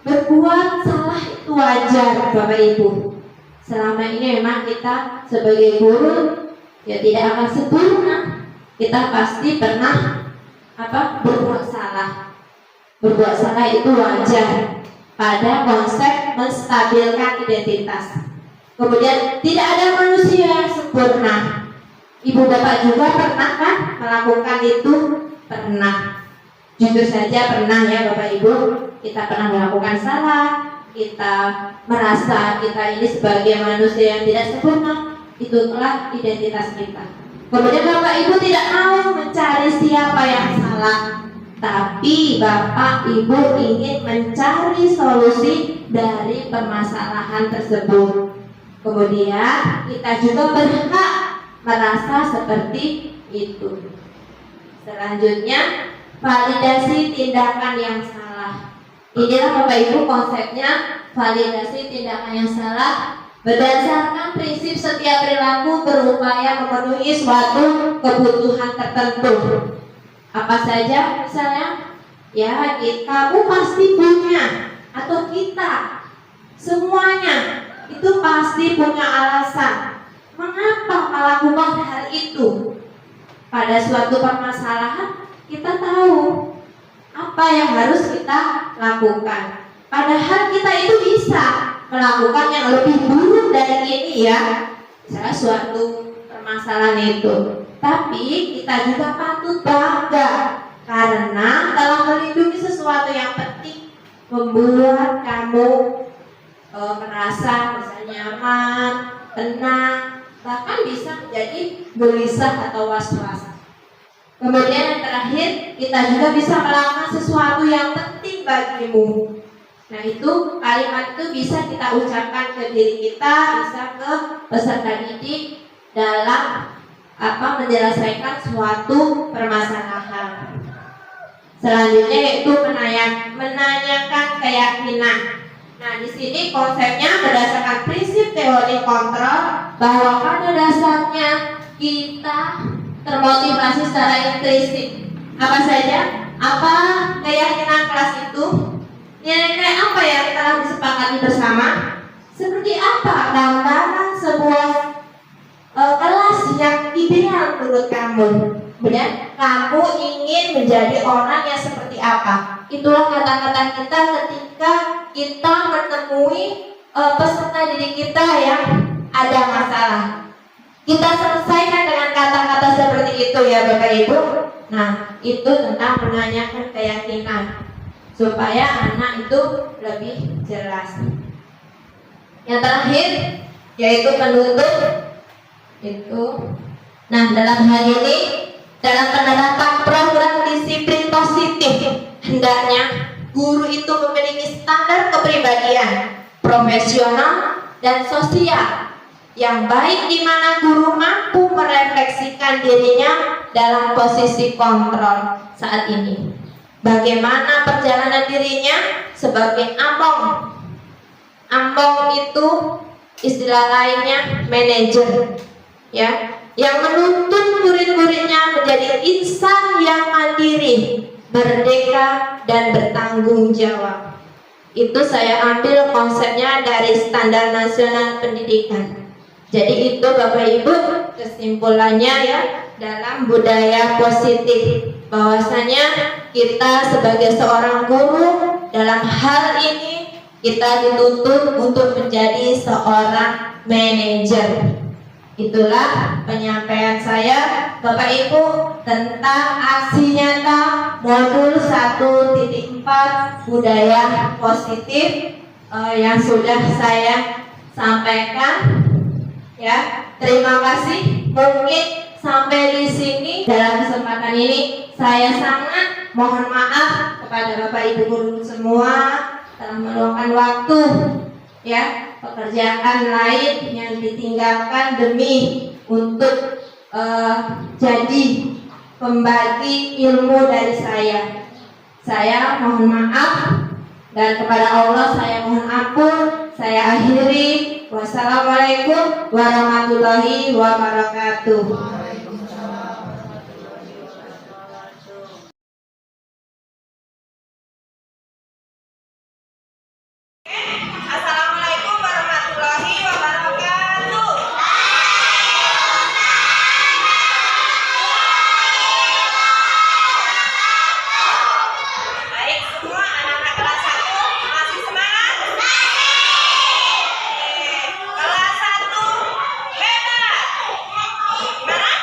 berbuat salah itu wajar Bapak Ibu. Selama ini memang kita sebagai guru ya tidak akan sempurna. Kita pasti pernah berbuat salah. Berbuat salah itu wajar pada konsep menstabilkan identitas. Kemudian tidak ada manusia yang sempurna. Ibu bapak juga pernah kan melakukan itu? Pernah. Jujur saja pernah ya Bapak Ibu, kita pernah melakukan salah, kita merasa kita ini sebagai manusia yang tidak sempurna, itulah identitas kita. Kemudian Bapak Ibu tidak mau mencari siapa yang salah, tapi Bapak Ibu ingin mencari solusi dari permasalahan tersebut. Kemudian kita juga berhak merasa seperti itu. Selanjutnya, validasi tindakan yang salah. Inilah Bapak Ibu konsepnya validasi tindakan yang salah. Berdasarkan prinsip setiap perilaku berupaya memenuhi suatu kebutuhan tertentu. Apa saja misalnya? Ya, kamu pasti punya, atau kita semuanya itu pasti punya alasan mengapa melakukan hal itu. Pada suatu permasalahan kita tahu apa yang harus kita lakukan. Padahal kita itu bisa melakukan yang lebih buruk dari ini ya, misalnya suatu permasalahan itu. Tapi kita juga patut bangga karena telah melindungi sesuatu yang penting, membuat kamu merasa misalnya nyaman, tenang, bahkan bisa menjadi gelisah atau was-was. Kemudian yang terakhir, kita juga bisa melakukan sesuatu yang penting bagimu. Nah, itu kalimat itu bisa kita ucapkan ke diri kita, bisa ke peserta didik dalam menyelesaikan suatu permasalahan. Selanjutnya yaitu menanyakan keyakinan. Nah, di sini konsepnya berdasarkan prinsip teori kontrol bahwa pada dasarnya kita termotivasi secara intrinsik. Apa saja? Apa keyakinan kelas itu? Nilai-nilai apa yang telah disepakati bersama? Seperti apa gambaran sebuah kelas yang ideal menurut kamu? Kemudian kamu ingin menjadi orang yang seperti apa? Itulah kata-kata kita ketika kita menemui peserta didik kita yang ada masalah. Kita selesaikan dengan kata-kata seperti itu ya Bapak Ibu. Nah, itu tentang menanyakan keyakinan supaya anak itu lebih jelas. Yang terakhir yaitu penutup itu. Nah, dalam hal ini dalam penerapan program disiplin positif hendaknya guru itu memiliki standar kepribadian profesional dan sosial yang baik, di mana guru mampu merefleksikan dirinya dalam posisi kontrol saat ini. Bagaimana perjalanan dirinya sebagai ambong. Ambong itu istilah lainnya manajer, ya, yang menuntun murid-muridnya menjadi insan yang mandiri, merdeka dan bertanggung jawab. Itu saya ambil konsepnya dari Standar Nasional Pendidikan. Jadi itu Bapak Ibu kesimpulannya ya dalam budaya positif, bahwasanya kita sebagai seorang guru dalam hal ini kita dituntut untuk menjadi seorang manajer. Itulah penyampaian saya Bapak Ibu tentang aksi nyata modul 1.4 budaya positif yang sudah saya sampaikan. Ya, terima kasih. Mungkin sampai di sini dalam kesempatan ini saya sangat mohon maaf kepada Bapak Ibu guru semua telah meluangkan waktu, ya, pekerjaan lain yang ditinggalkan demi untuk jadi pembagi ilmu dari saya. Saya mohon maaf dan kepada Allah saya mohon ampun. Saya akhiri. Wassalamualaikum warahmatullahi wabarakatuh. Assalamualaikum warahmatullahi wabarakatuh. Baik semua anak-anak kelas 1 masih semangat? Kelas 1 hebat. Gimana?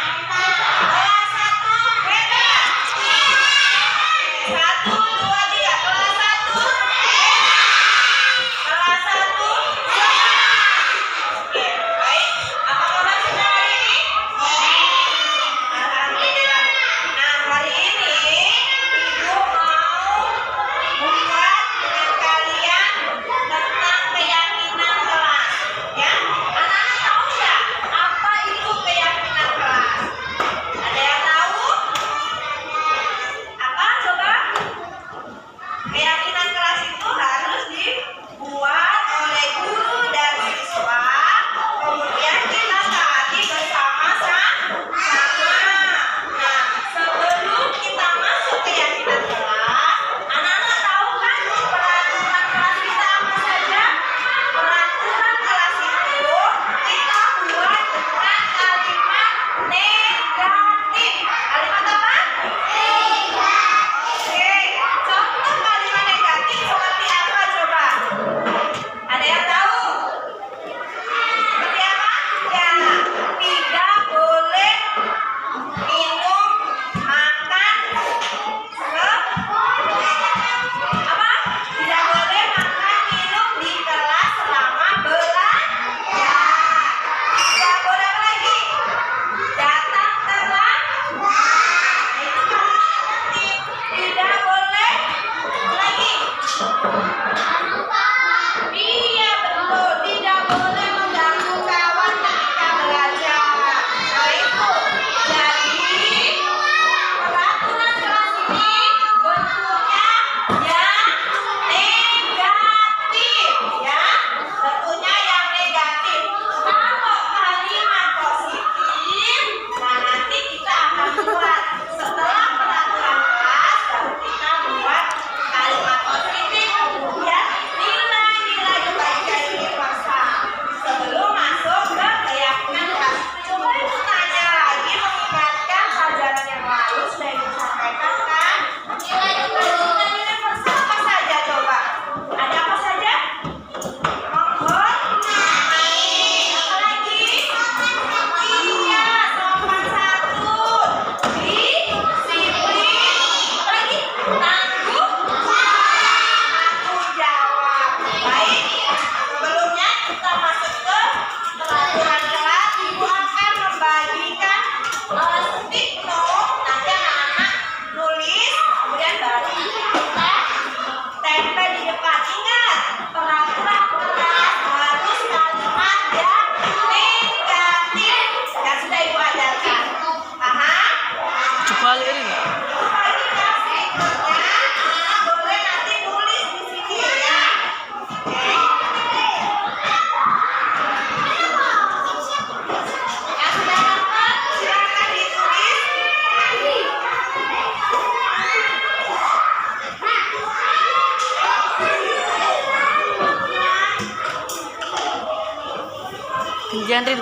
Jangan Ril.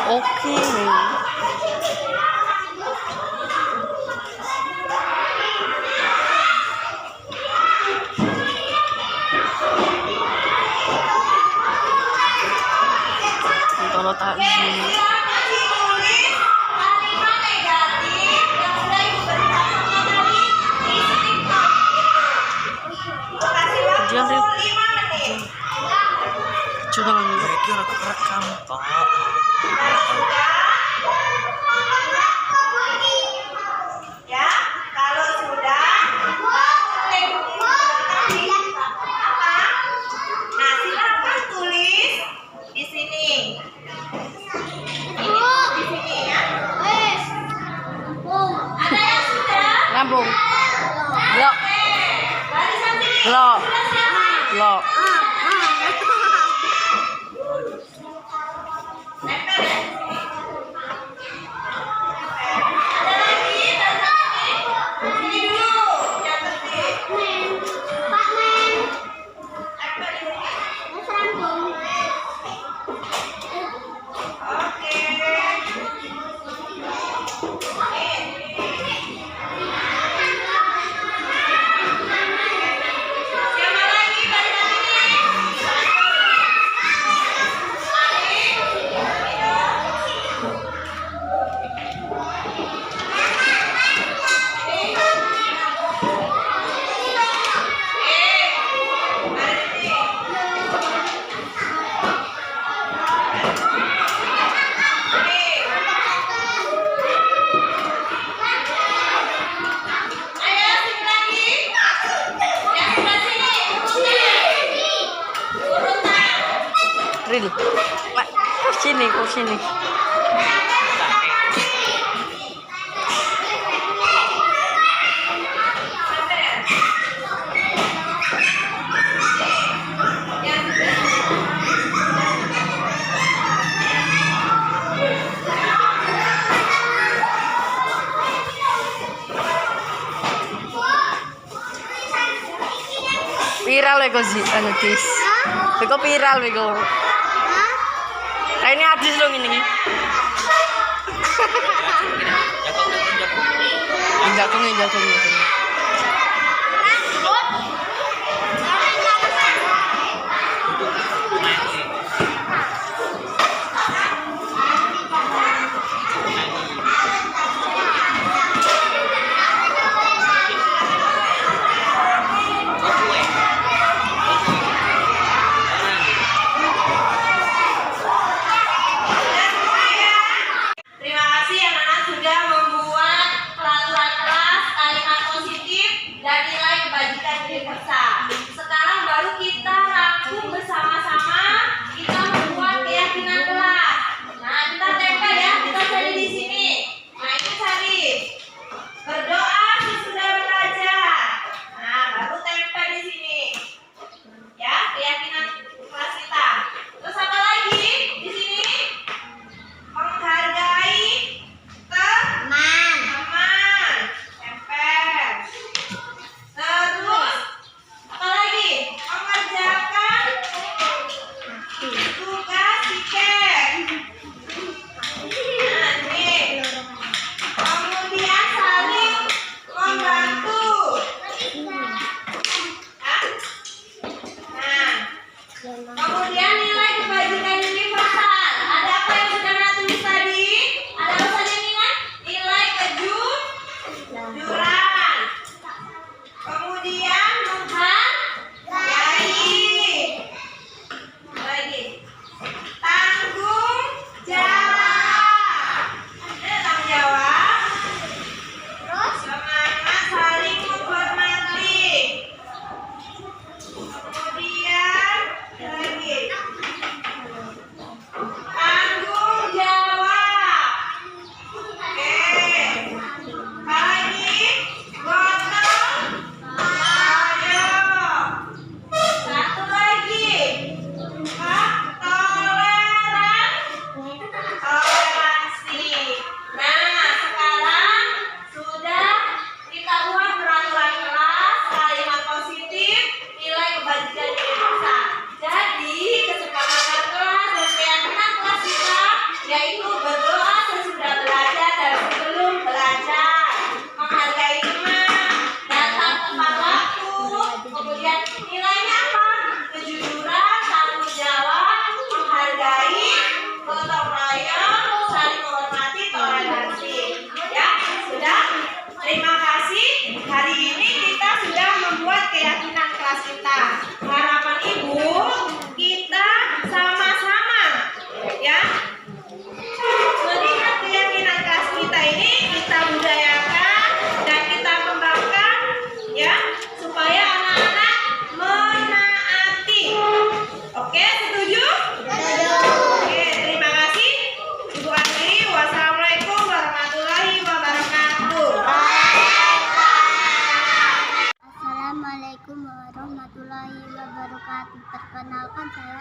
Oke. Kalau tak begini. Jangan Ril. Jangan Ril. Kira aku rekam Pak. Ya, kalau sudah apa? Nah, silakan tulis di sini. Ini di sini ya. Ada yang sudah? Rampung. Lo. Barisan sini. Lo. Sudah siapa? Lo. Nempel ya? Ada lagi dari sini. Sini dulu. Yang penting. Nempel di sini. Oke. Siapa lagi barisan ini? Ayo sini lagi. Yang sebelah sini. Urutan. Ril. Pak, kok sini. Viral wego sih, anu tis. Beko viral wego. Kayak ini hadis dong ini. Jatuh. Terima kasih anak-anak sudah membuat peraturan kelas, kalimat positif, dan nilai kebajikan universal. Sekarang baru kita rangkum bersama-sama, kita membuat keyakinan kelas. Nah, kita tempel ya, kita cari di sini. Nah, ini cari. Berdoa sesudah belajar. Nah, baru tempel di sini. Ya, keyakinan kelas kita. Terus apa lagi di sini? Menghargai teman. Tempel. Terus apa lagi? Mengerjakan tugas tiket. Nah, ini. Kemudian saling membantu. Hah? Nah, kemudian nilai kebajikan universal. Ada apa yang sudah Nana tulis tadi? Ada apa saja nilai? Nilai kejujuran. Kemudian menghargai. Lagi. Tanggung jawab. Ada tanggung jawab. Terus semangat saling menghormati. Kemudian lagi.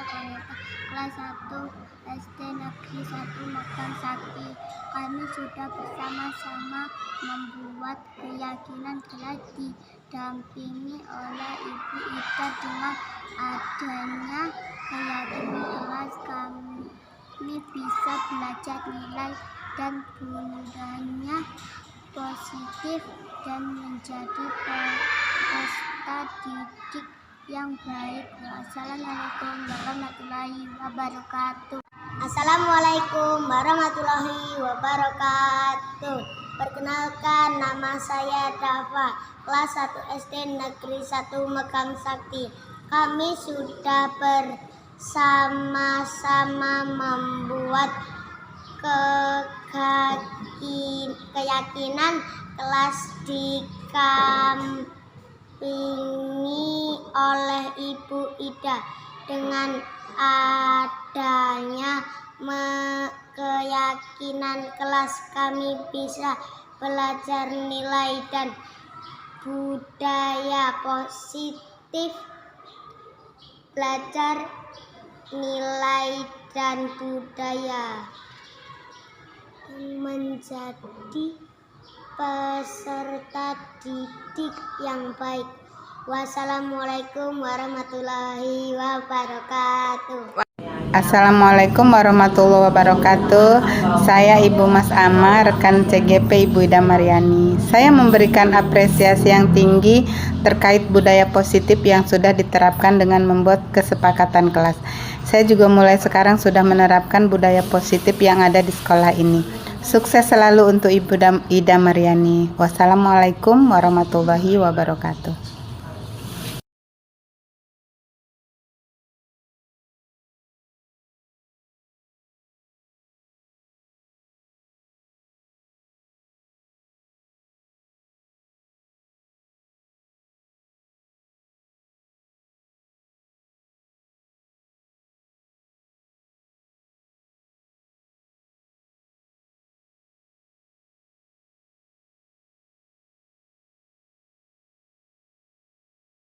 Koneta, kelas 1 SD Negeri 1 Mekang Sakti. Kami sudah bersama-sama membuat keyakinan kelas didampingi oleh Ibu Ida. Dengan adanya keyakinan kelas kami bisa belajar nilai dan budaya positif dan menjadi peserta didik yang baik. Wassalamualaikum warahmatullahi wabarakatuh. Assalamualaikum warahmatullahi wabarakatuh. Perkenalkan, nama saya Dafa, kelas 1 SD Negeri 1 Mekang Sakti. Kami sudah bersama-sama membuat keyakinan kelas didampingi oleh Ibu Ida. Dengan adanya keyakinan kelas kami bisa belajar nilai dan budaya positif, belajar nilai dan budaya, menjadi peserta didik yang baik. Wassalamualaikum warahmatullahi wabarakatuh. Assalamualaikum warahmatullahi wabarakatuh. Saya Ibu Mas Ama, rekan CGP Ibu Ida Mariani. Saya memberikan apresiasi yang tinggi terkait budaya positif yang sudah diterapkan dengan membuat kesepakatan kelas. Saya juga mulai sekarang sudah menerapkan budaya positif yang ada di sekolah ini. Sukses selalu untuk Ibu Ida Mariani. Wassalamualaikum warahmatullahi wabarakatuh.